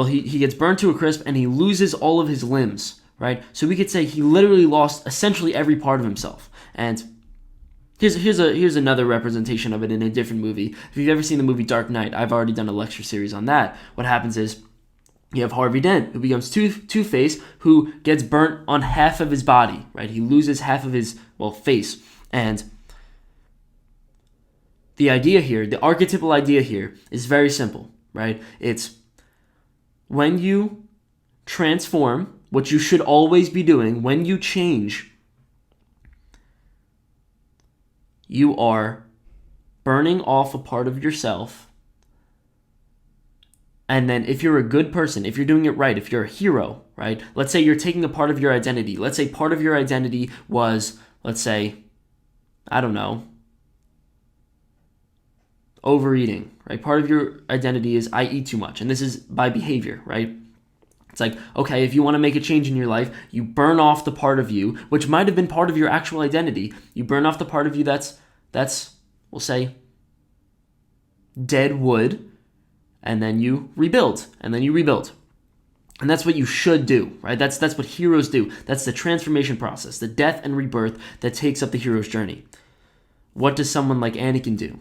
he gets burnt to a crisp and he loses all of his limbs, right? So we could say he literally lost essentially every part of himself. And here's another representation of it in a different movie. If you've ever seen the movie Dark Knight, I've already done a lecture series on that. What happens is, you have Harvey Dent, who becomes Two-Face, who gets burnt on half of his body, right? He loses half of his, face. And the idea here, the archetypal idea here, is very simple, right? It's when you transform, what you should always be doing, when you change, you are burning off a part of yourself. And then if you're a good person, if you're doing it right, if you're a hero, right? Let's say you're taking a part of your identity. Let's say part of your identity was, let's say, I don't know, overeating, right? Part of your identity is I eat too much. And this is by behavior, right? It's like, okay, if you want to make a change in your life, you burn off the part of you, which might have been part of your actual identity. You burn off the part of you that's we'll say, dead wood, and then you rebuild, and then you rebuild. And that's what you should do, right? That's what heroes do. That's the transformation process, the death and rebirth that takes up the hero's journey. What does someone like Anakin do?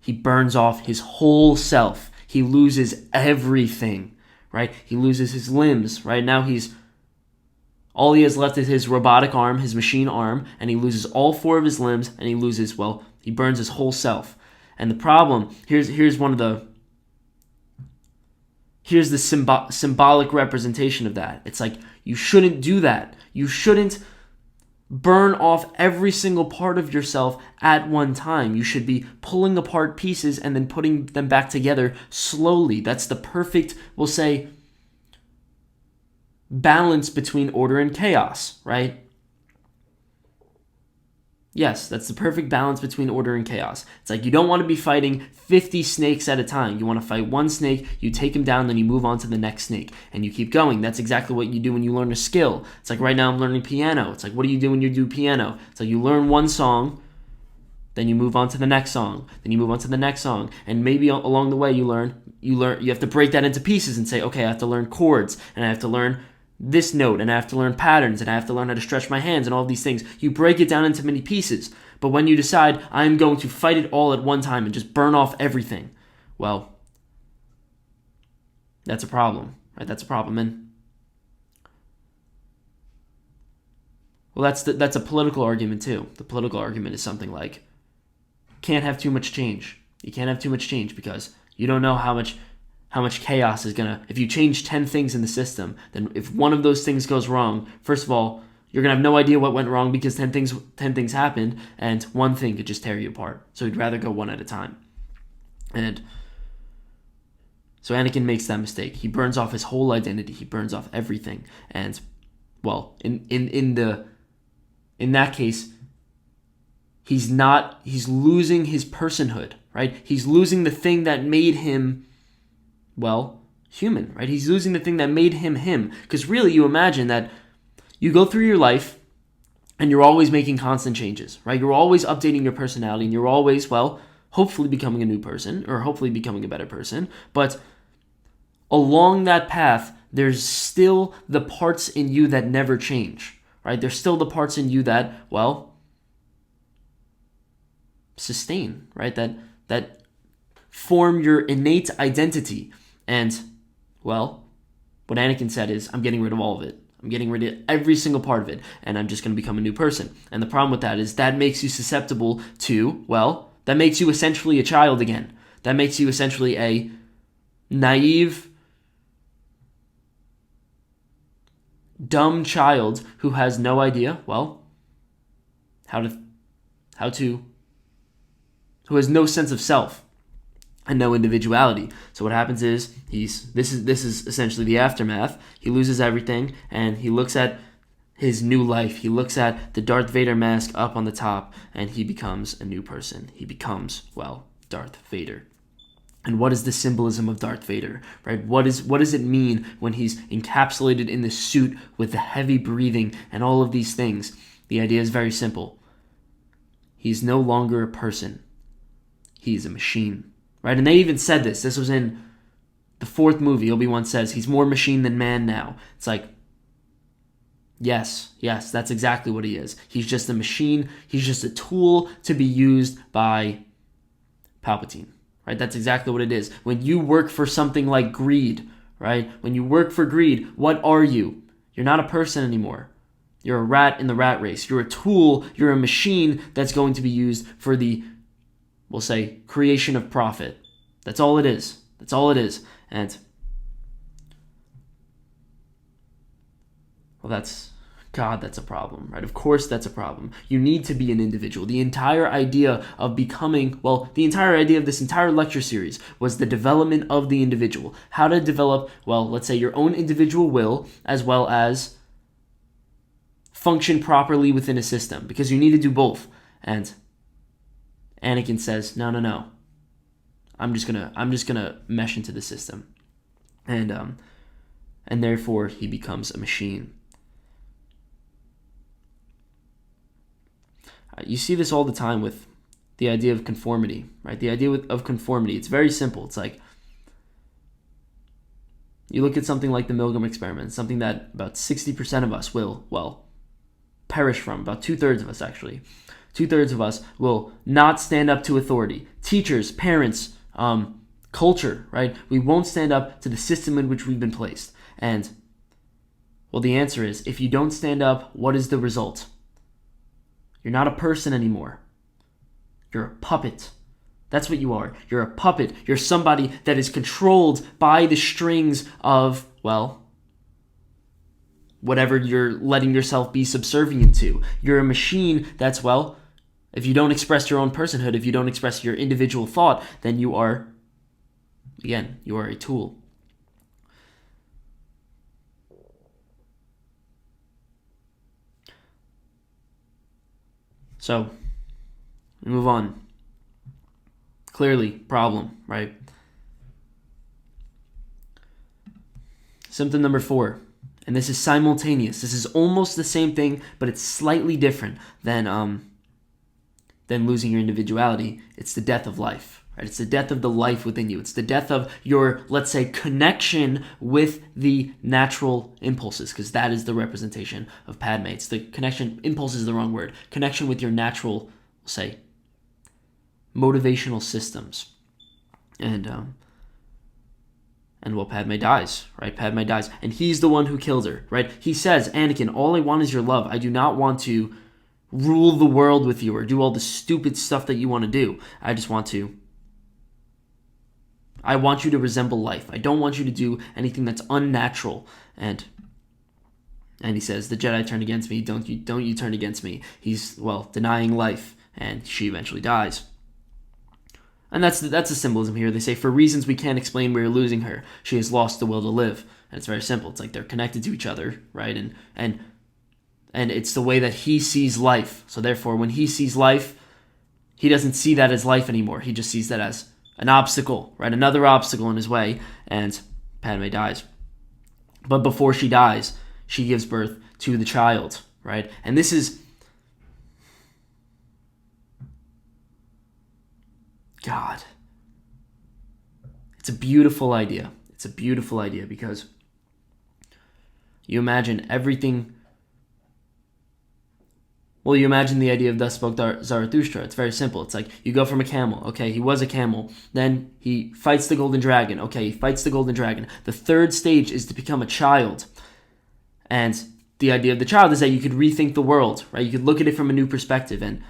He burns off his whole self. He loses everything, right? He loses his limbs, right? Now all he has left is his robotic arm, his machine arm, and he loses all 4 of his limbs, and he burns his whole self. And the problem, here's the symbolic representation of that. It's like, you shouldn't do that. You shouldn't burn off every single part of yourself at one time. You should be pulling apart pieces and then putting them back together slowly. That's the perfect, we'll say, balance between order and chaos, right? Yes, that's the perfect balance between order and chaos. It's like, you don't want to be fighting 50 snakes at a time. You want to fight one snake, you take him down, then you move on to the next snake, and you keep going. That's exactly what you do when you learn a skill. It's like, right now I'm learning piano. It's like, what do you do when you do piano? It's like, you learn one song, then you move on to the next song, then you move on to the next song, and maybe along the way you have to break that into pieces and say, okay, I have to learn chords, and I have to learn this note, and I have to learn patterns, and I have to learn how to stretch my hands, and all these things. You break it down into many pieces. But when you decide, I'm going to fight it all at one time and just burn off everything, well, that's a problem, right? That's a problem. And well, that's a political argument too. The political argument is something like, can't have too much change. You can't have too much change because you don't know how much chaos is gonna, if you change 10 things in the system, then if one of those things goes wrong, first of all, you're gonna have no idea what went wrong because 10 things happened, and one thing could just tear you apart. So you'd rather go one at a time. And so Anakin makes that mistake. He burns off his whole identity. He burns off everything. And well, in that case, he's losing his personhood, right? He's losing the thing that made him, well, human, right? He's losing the thing that made him him. Because really, you imagine that you go through your life and you're always making constant changes, right? You're always updating your personality and you're always, well, hopefully becoming a new person or hopefully becoming a better person. But along that path, there's still the parts in you that never change, right? There's still the parts in you that, well, sustain, right? That form your innate identity. And, well, what Anakin said is, I'm getting rid of all of it. I'm getting rid of every single part of it, and I'm just going to become a new person. And the problem with that is that makes you susceptible to, well, that makes you essentially a child again. That makes you essentially a naive, dumb child who has no idea, well, who has no sense of self and no individuality. So what happens is this is essentially the aftermath. He loses everything and he looks at his new life. He looks at the Darth Vader mask up on the top and he becomes a new person. He becomes, well, Darth Vader. And what is the symbolism of Darth Vader, right? What does it mean when he's encapsulated in the suit with the heavy breathing and all of these things? The idea is very simple. He's no longer a person. He's a machine. Right? And they even said this. This was in the 4th movie. Obi-Wan says he's more machine than man now. It's like, yes, that's exactly what he is. He's just a machine. He's just a tool to be used by Palpatine. Right? That's exactly what it is. When you work for something like greed, right? When you work for greed, what are you? You're not a person anymore. You're a rat in the rat race. You're a tool. You're a machine that's going to be used for the, we'll say, creation of profit. That's all it is. That's all it is. And Well, that's a problem, right? Of course that's a problem. You need to be an individual. The entire idea of becoming, well, the entire idea of this entire lecture series was the development of the individual. How to develop, well, let's say your own individual will, as well as function properly within a system, because you need to do both. And Anakin says, no. I'm just gonna mesh into the system. And therefore he becomes a machine. You see this all the time with the idea of conformity, right? The idea of conformity, it's very simple. It's like, you look at something like the Milgram experiment, something that about 60% of us will, well, perish from, about 2/3 of us actually. 2/3 of us will not stand up to authority. Teachers, parents, culture, right? We won't stand up to the system in which we've been placed. And, well, the answer is, if you don't stand up, what is the result? You're not a person anymore. You're a puppet. That's what you are. You're a puppet. You're somebody that is controlled by the strings of, well, whatever you're letting yourself be subservient to. You're a machine that's, well, if you don't express your own personhood, if you don't express your individual thought, then you are, again, you are a tool. So, we move on. Clearly, problem, right? Symptom number 4, and this is simultaneous. This is almost the same thing, but it's slightly different than losing your individuality. It's the death of life, right? It's the death of the life within you. It's the death of your, let's say, connection with the natural impulses, because that is the representation of Padme. It's the connection, impulse is the wrong word, connection with your natural, say, motivational systems. And well, Padme dies, right? Padme dies, and he's the one who killed her, right? He says, Anakin, all I want is your love. I do not want to rule the world with you or do all the stupid stuff that you want to do. I want you to resemble life. I don't want you to do anything that's unnatural. And he says, the Jedi turned against me. Don't you turn against me. He's, well, denying life, and she eventually dies. And that's the symbolism here. They say, for reasons we can't explain, we are losing her. She has lost the will to live. And it's very simple. It's like they're connected to each other, right? And it's the way that he sees life. So therefore, when he sees life, he doesn't see that as life anymore. He just sees that as an obstacle, right? Another obstacle in his way. And Padme dies. But before she dies, she gives birth to the child, right? And this is, God, it's a beautiful idea. It's a beautiful idea because you imagine everything. Well, you imagine the idea of Thus Spoke Zarathustra. It's very simple. It's like you go from a camel. Okay, he was a camel. Then he fights the golden dragon. Okay, he fights the golden dragon. The third stage is to become a child. And the idea of the child is that you could rethink the world, right? You could look at it from a new perspective and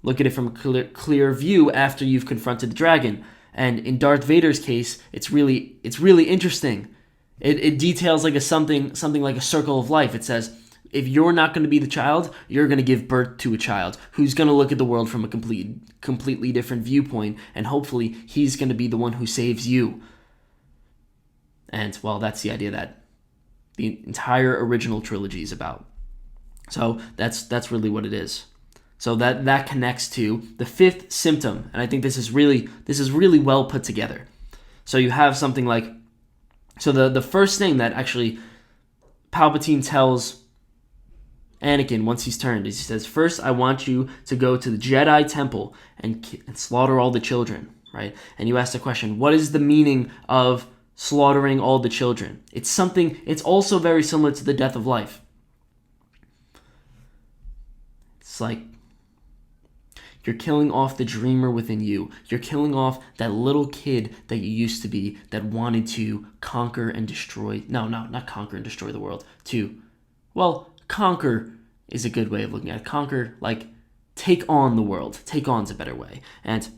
look at it from a clear view after you've confronted the dragon. And in Darth Vader's case, it's really interesting. It details like something like a circle of life. It says, if you're not going to be the child, you're going to give birth to a child who's going to look at the world from a completely different viewpoint, and hopefully he's going to be the one who saves you. And, well, that's the idea that the entire original trilogy is about. So that's really what it is. So that connects to the 5th symptom, and I think this is really well put together. So you have something like, so the first thing that actually Palpatine tells Anakin once he's turned is he says, first I want you to go to the Jedi temple and slaughter all the children, right? And you ask the question, what is the meaning of slaughtering all the children? It's also very similar to the death of life. It's like you're killing off the dreamer within you. You're killing off that little kid that you used to be that wanted to conquer and destroy. No, not conquer and destroy the world. Conquer is a good way of looking at it. Conquer, like, take on the world. Take on's a better way. And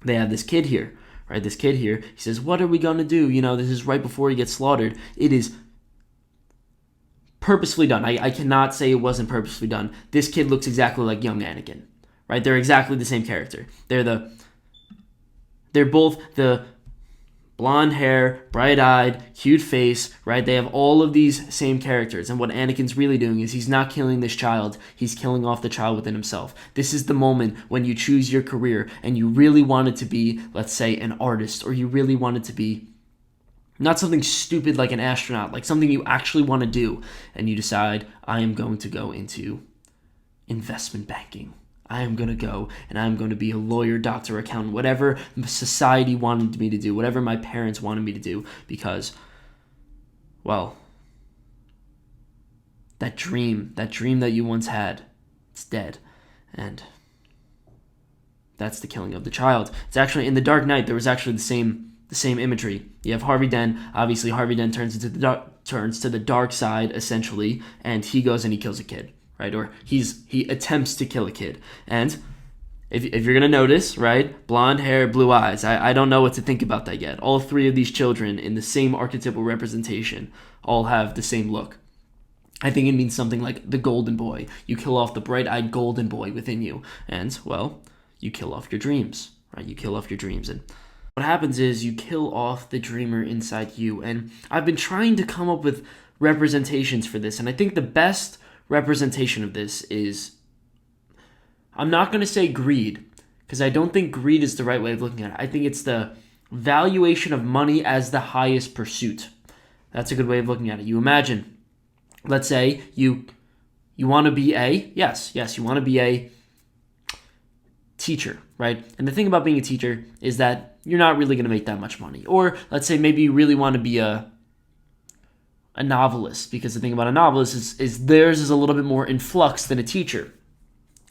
they have this kid here, right? This kid here, he says, what are we going to do? This is right before he gets slaughtered. It is purposefully done. I cannot say it wasn't purposefully done. This kid looks exactly like young Anakin, right? They're exactly the same character. They're both the blonde hair, bright-eyed, cute face, right? They have all of these same characters. And what Anakin's really doing is he's not killing this child. He's killing off the child within himself. This is the moment when you choose your career and you really wanted to be, let's say, an artist, or you really wanted to be not something stupid like an astronaut, like something you actually want to do. And you decide, I am going to go into investment banking. I am going to go and I'm going to be a lawyer, doctor, accountant, whatever society wanted me to do, whatever my parents wanted me to do, because, well, that dream that you once had, it's dead. And that's the killing of the child. It's actually in The Dark Knight, there was actually the same imagery. You have Harvey Dent. Obviously, Harvey Dent turns to the dark side, essentially, and he goes and he kills a kid. Right, or he attempts to kill a kid. And if you're going to notice, right, blonde hair, blue eyes, I don't know what to think about that yet. All three of these children in the same archetypal representation all have the same look. I think it means something like the golden boy. You kill off the bright-eyed golden boy within you. And, well, you kill off your dreams, right? You kill off your dreams. And what happens is you kill off the dreamer inside you. And I've been trying to come up with representations for this. And I think the best representation of this is, I'm not going to say greed, because I don't think greed is the right way of looking at it. I think it's the valuation of money as the highest pursuit. That's a good way of looking at it. You imagine, let's say you want to be you want to be a teacher, right? And the thing about being a teacher is that you're not really going to make that much money. Or let's say maybe you really want to be a novelist, because the thing about a novelist is theirs is a little bit more in flux than a teacher.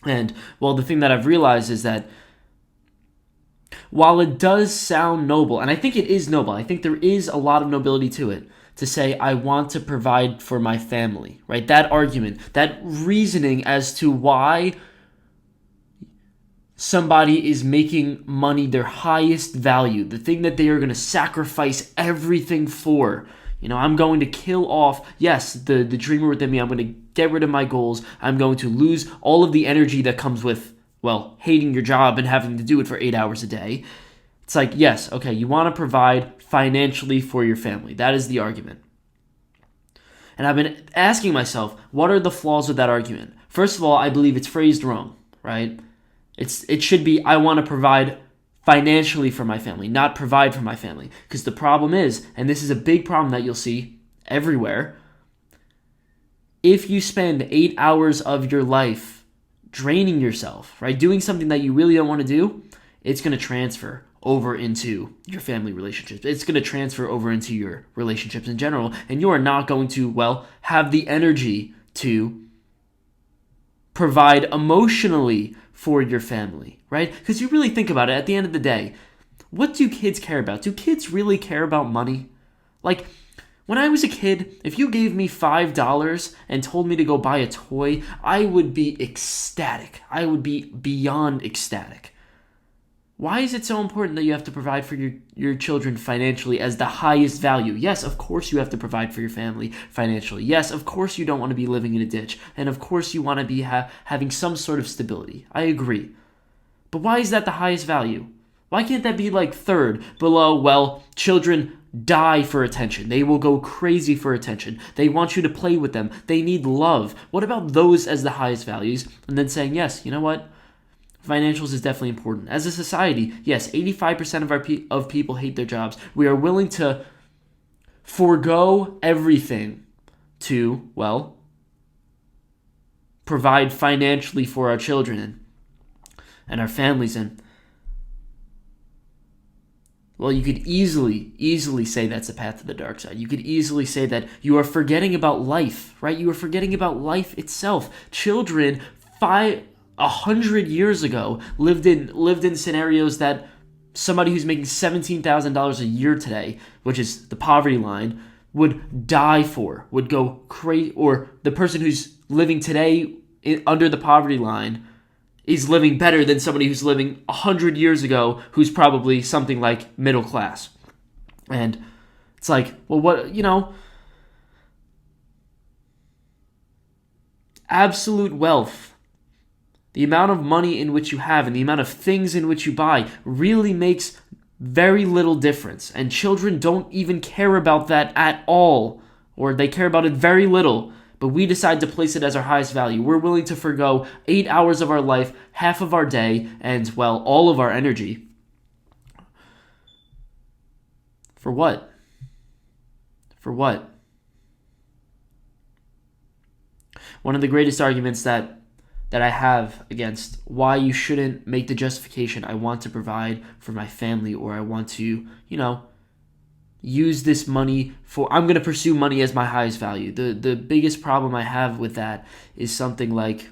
And, well, the thing that I've realized is that while it does sound noble, and I think it is noble, I think there is a lot of nobility to it, to say, I want to provide for my family, right? That argument, that reasoning as to why somebody is making money their highest value, the thing that they are going to sacrifice everything for. You know, I'm going to kill off, yes, the dreamer within me. I'm going to get rid of my goals. I'm going to lose all of the energy that comes with, well, hating your job and having to do it for 8 hours a day. It's like, yes, okay, you want to provide financially for your family. That is the argument. And I've been asking myself, what are the flaws with that argument? First of all, I believe it's phrased wrong, right? It should be, I want to provide financially for my family, not provide for my family. Because the problem is, and this is a big problem that you'll see everywhere, if you spend 8 hours of your life draining yourself, right, doing something that you really don't want to do, it's going to transfer over into your family relationships. It's going to transfer over into your relationships in general, and you are not going to, well, have the energy to provide emotionally for your family, right? Because you really think about it, at the end of the day, what do kids care about? Do kids really care about money? Like, when I was a kid, if you gave me $5 and told me to go buy a toy, I would be ecstatic. I would be beyond ecstatic. Why is it so important that you have to provide for your children financially as the highest value? Yes, of course you have to provide for your family financially. Yes, of course you don't want to be living in a ditch. And of course you want to be having some sort of stability. I agree. But why is that the highest value? Why can't that be like third below, well, children die for attention. They will go crazy for attention. They want you to play with them. They need love. What about those as the highest values? And then saying, yes, you know what? Financials is definitely important. As a society, yes, 85% of people hate their jobs. We are willing to forego everything to, well, provide financially for our children and our families. And, well, you could easily say that's a path to the dark side. You could easily say that you are forgetting about life, right? You are forgetting about life itself. Children, 100 years ago, lived in scenarios that somebody who's making $17,000 a year today, which is the poverty line, would die for, would go crazy. Or the person who's living today under the poverty line is living better than somebody who's living 100 years ago, who's probably something like middle class. And it's like, well, what, you know, absolute wealth, the amount of money in which you have and the amount of things in which you buy really makes very little difference. And children don't even care about that at all, or they care about it very little. But we decide to place it as our highest value. We're willing to forgo 8 hours of our life, half of our day, and, well, all of our energy. For what? For what? One of the greatest arguments that I have against why you shouldn't make the justification, I want to provide for my family, or I want to, use this money for, I'm going to pursue money as my highest value. The biggest problem I have with that is something like,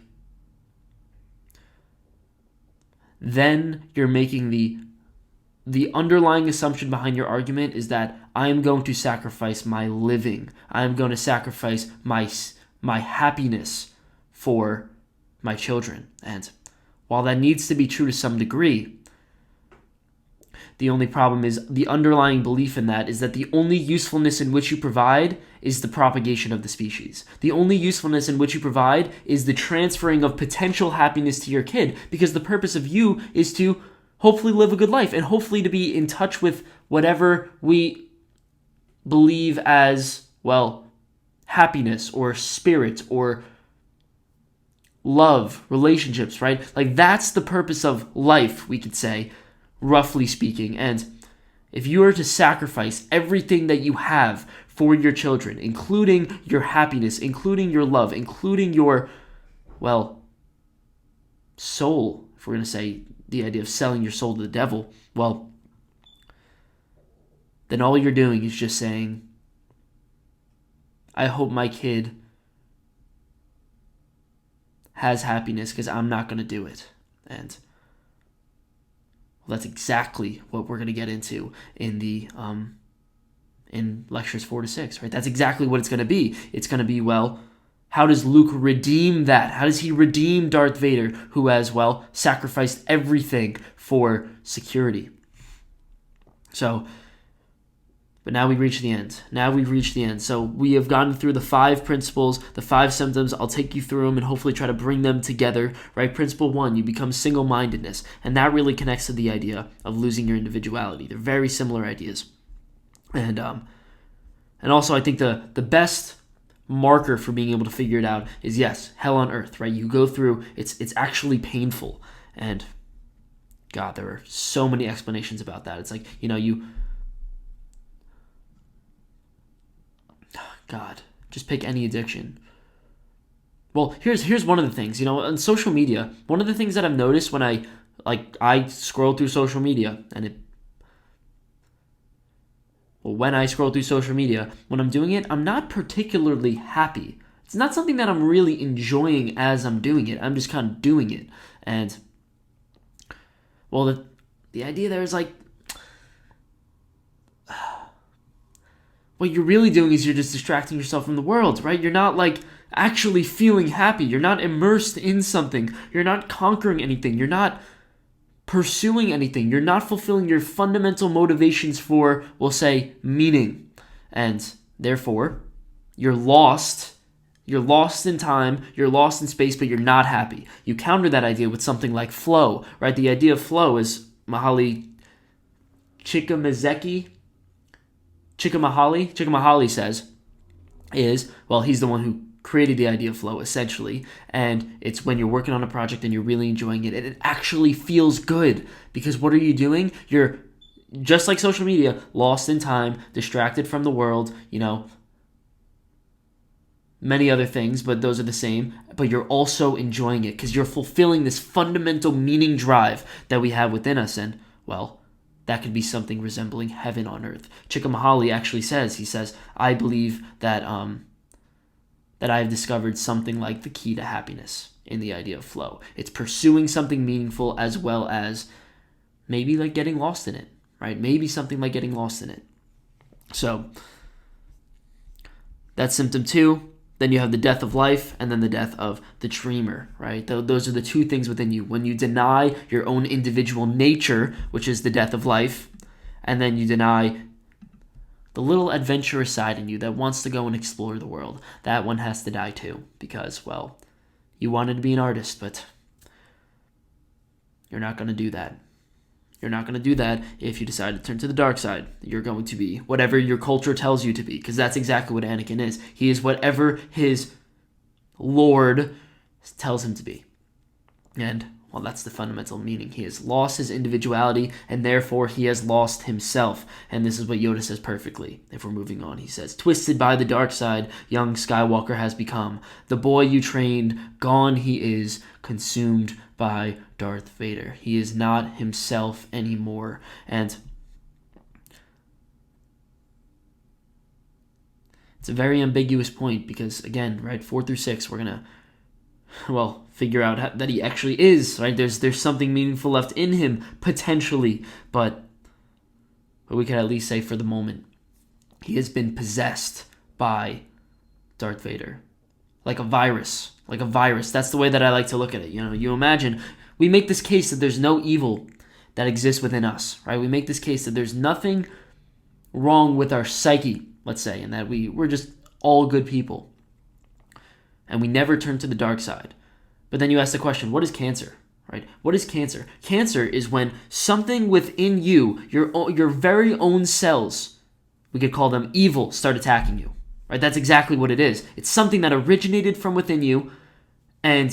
then you're making the underlying assumption behind your argument is that I am going to sacrifice my living. I am going to sacrifice my happiness for my children. And while that needs to be true to some degree, the only problem is the underlying belief in that is that the only usefulness in which you provide is the propagation of the species. The only usefulness in which you provide is the transferring of potential happiness to your kid, because the purpose of you is to hopefully live a good life and hopefully to be in touch with whatever we believe as, well, happiness or spirit or love, relationships, right? Like, that's the purpose of life, we could say, roughly speaking. And if you are to sacrifice everything that you have for your children, including your happiness, including your love, including your, well, soul, if we're going to say the idea of selling your soul to the devil, well, then all you're doing is just saying, I hope my kid has happiness because I'm not going to do it. And well, that's exactly what we're going to get into in the in lectures 4 to 6, right? That's exactly what it's going to be. It's going to be, well, how does Luke redeem that? How does he redeem Darth Vader, who has, well, sacrificed everything for security? So, but now we reach the end. So we have gone through the 5 principles, the 5 symptoms. I'll take you through them and hopefully try to bring them together, right? Principle 1, you become single-mindedness. And that really connects to the idea of losing your individuality. They're very similar ideas. And also I think the best marker for being able to figure it out is, yes, hell on earth, right? You go through, it's actually painful. And God, there are so many explanations about that. It's like, God, just pick any addiction. Well, here's one of the things, on social media, one of the things that I've noticed when I scroll through social media, when I scroll through social media, when I'm doing it, I'm not particularly happy. It's not something that I'm really enjoying as I'm doing it. I'm just kind of doing it. And, well, the idea there is like, what you're really doing is you're just distracting yourself from the world, right? You're not actually feeling happy. You're not immersed in something. You're not conquering anything. You're not pursuing anything. You're not fulfilling your fundamental motivations for, we'll say, meaning. And therefore, you're lost. You're lost in time. You're lost in space, but you're not happy. You counter that idea with something like flow, right? The idea of flow is Mahali Csikszentmihalyi says is, well, he's the one who created the idea of flow, essentially, and it's when you're working on a project and you're really enjoying it, and it actually feels good, because what are you doing? You're, just like social media, lost in time, distracted from the world, many other things, but those are the same, but you're also enjoying it, because you're fulfilling this fundamental meaning drive that we have within us, and, well, that could be something resembling heaven on earth. Csikszentmihalyi actually says, I believe that that I have discovered something like the key to happiness in the idea of flow. It's pursuing something meaningful as well as maybe like getting lost in it, right? Maybe something like getting lost in it. So that's symptom 2. Then you have the death of life, and then the death of the dreamer, right? Those are the 2 things within you. When you deny your own individual nature, which is the death of life, and then you deny the little adventurous side in you that wants to go and explore the world, that one has to die too, because, well, You wanted to be an artist, but you're not going to do that. You're not going to do that if you decide to turn to the dark side. You're going to be whatever your culture tells you to be, because that's exactly what Anakin is. He is whatever his Lord tells him to be. And, well, that's the fundamental meaning. He has lost his individuality, and therefore he has lost himself. And this is what Yoda says perfectly. If we're moving on, he says, "Twisted by the dark side, young Skywalker has become. The boy you trained, gone he is, consumed by Darth Vader." He is not himself anymore. And it's a very ambiguous point because, again, right, 4 through 6, we're going to, figure out that he actually is, right? There's something meaningful left in him, potentially, but we can at least say for the moment, he has been possessed by Darth Vader. Like a virus. That's the way that I like to look at it. You imagine, we make this case that there's no evil that exists within us, right? We make this case that there's nothing wrong with our psyche, let's say, and that we're just all good people. And we never turn to the dark side. But then you ask the question, what is cancer? Right? What is cancer? Cancer is when something within you, your very own cells, we could call them evil, start attacking you. Right? That's exactly what it is. It's something that originated from within you, and,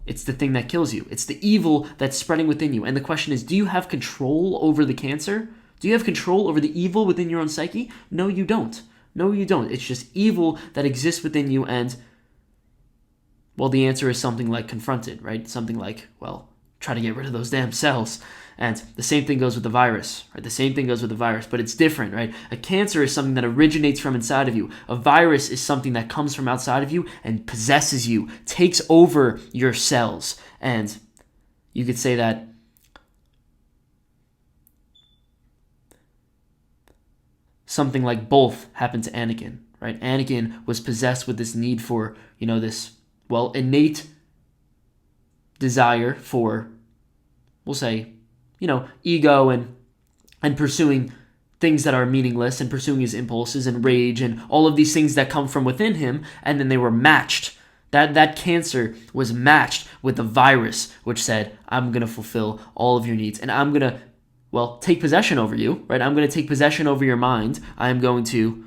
it's the thing that kills you. It's the evil that's spreading within you. And the question is, do you have control over the cancer? Do you have control over the evil within your own psyche? No, you don't. It's just evil that exists within you, and the answer is something like confront it, right? Something like, try to get rid of those damn cells. And the same thing goes with the virus, right? But it's different, right? A cancer is something that originates from inside of you. A virus is something that comes from outside of you and possesses you, takes over your cells. And you could say that something like both happened to Anakin, right? Anakin was possessed with this need for, this innate desire for, we'll say, ego and pursuing things that are meaningless and pursuing his impulses and rage and all of these things that come from within him, and then they were matched. That cancer was matched with the virus, which said, I'm going to fulfill all of your needs, and I'm going to, take possession over you, right? I'm going to take possession over your mind. I am going to,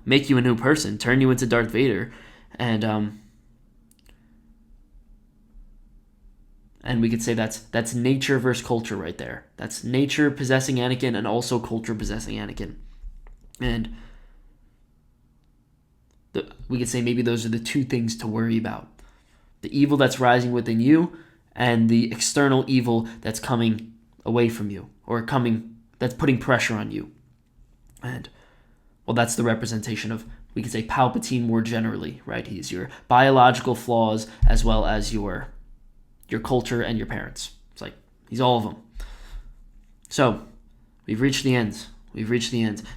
make you a new person, turn you into Darth Vader, and we could say that's nature versus culture right there. That's nature possessing Anakin and also culture possessing Anakin. And we could say maybe those are the two things to worry about. The evil that's rising within you and the external evil that's coming away from you or that's putting pressure on you. And, that's the representation of, we could say, Palpatine more generally, right? He's your biological flaws as well as your culture and your parents. It's like, he's all of them. So, we've reached the end.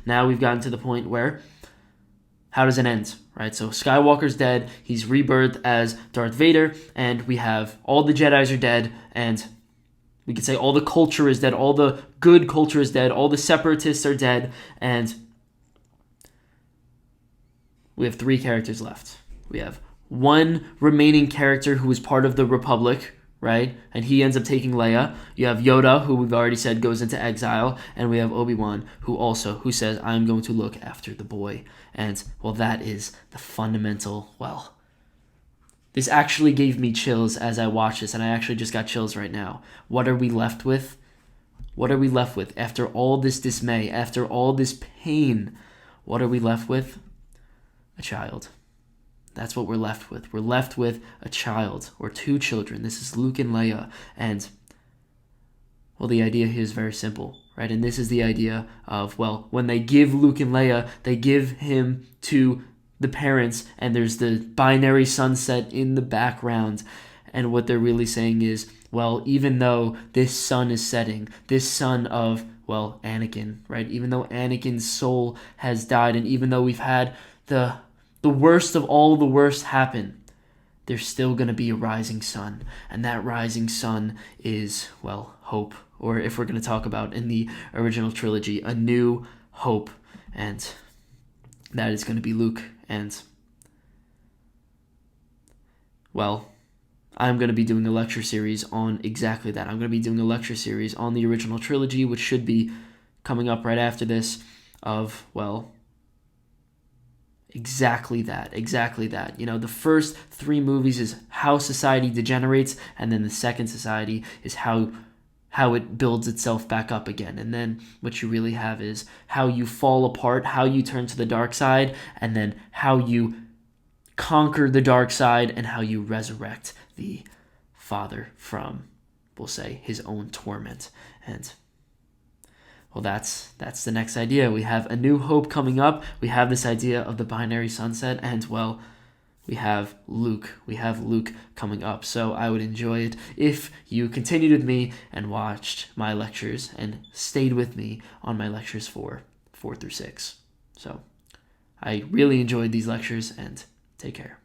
Now we've gotten to the point where, how does it end, right? So Skywalker's dead. He's rebirthed as Darth Vader, and we have all the Jedis are dead, and we could say all the culture is dead, all the good culture is dead, all the separatists are dead, and we have 3 characters left. We have one remaining character who is part of the Republic, right? And he ends up taking Leia. You have Yoda, who we've already said goes into exile, and we have Obi-Wan, who says, I'm going to look after the boy. And, that is the fundamental, this actually gave me chills as I watched this, and I actually just got chills right now. What are we left with? After all this dismay, after all this pain? What are we left with? A child. That's what we're left with. We're left with a child or 2 children. This is Luke and Leia. And, the idea here is very simple, right? And this is the idea of, when they give Luke and Leia, they give him to the parents, and there's the binary sunset in the background. And what they're really saying is, even though this sun is setting, this son of, Anakin, right? Even though Anakin's soul has died, and even though we've had the worst of all the worst happen, there's still going to be a rising sun. And that rising sun is, hope. Or if we're going to talk about in the original trilogy, a new hope. And that is going to be Luke. And, I'm going to be doing a lecture series on exactly that. I'm going to be doing a lecture series on the original trilogy, which should be coming up right after this, of, well, exactly that. The first 3 movies is how society degenerates, and then the second society is how it builds itself back up again. And then what you really have is how you fall apart, how you turn to the dark side, and then how you conquer the dark side and how you resurrect the Father from, we'll say, his own torment. And well, that's the next idea. We have A New Hope coming up. We have this idea of the binary sunset, and well, we have Luke. Coming up. So I would enjoy it if you continued with me and watched my lectures and stayed with me on my lectures 4 through 6. So I really enjoyed these lectures, and take care.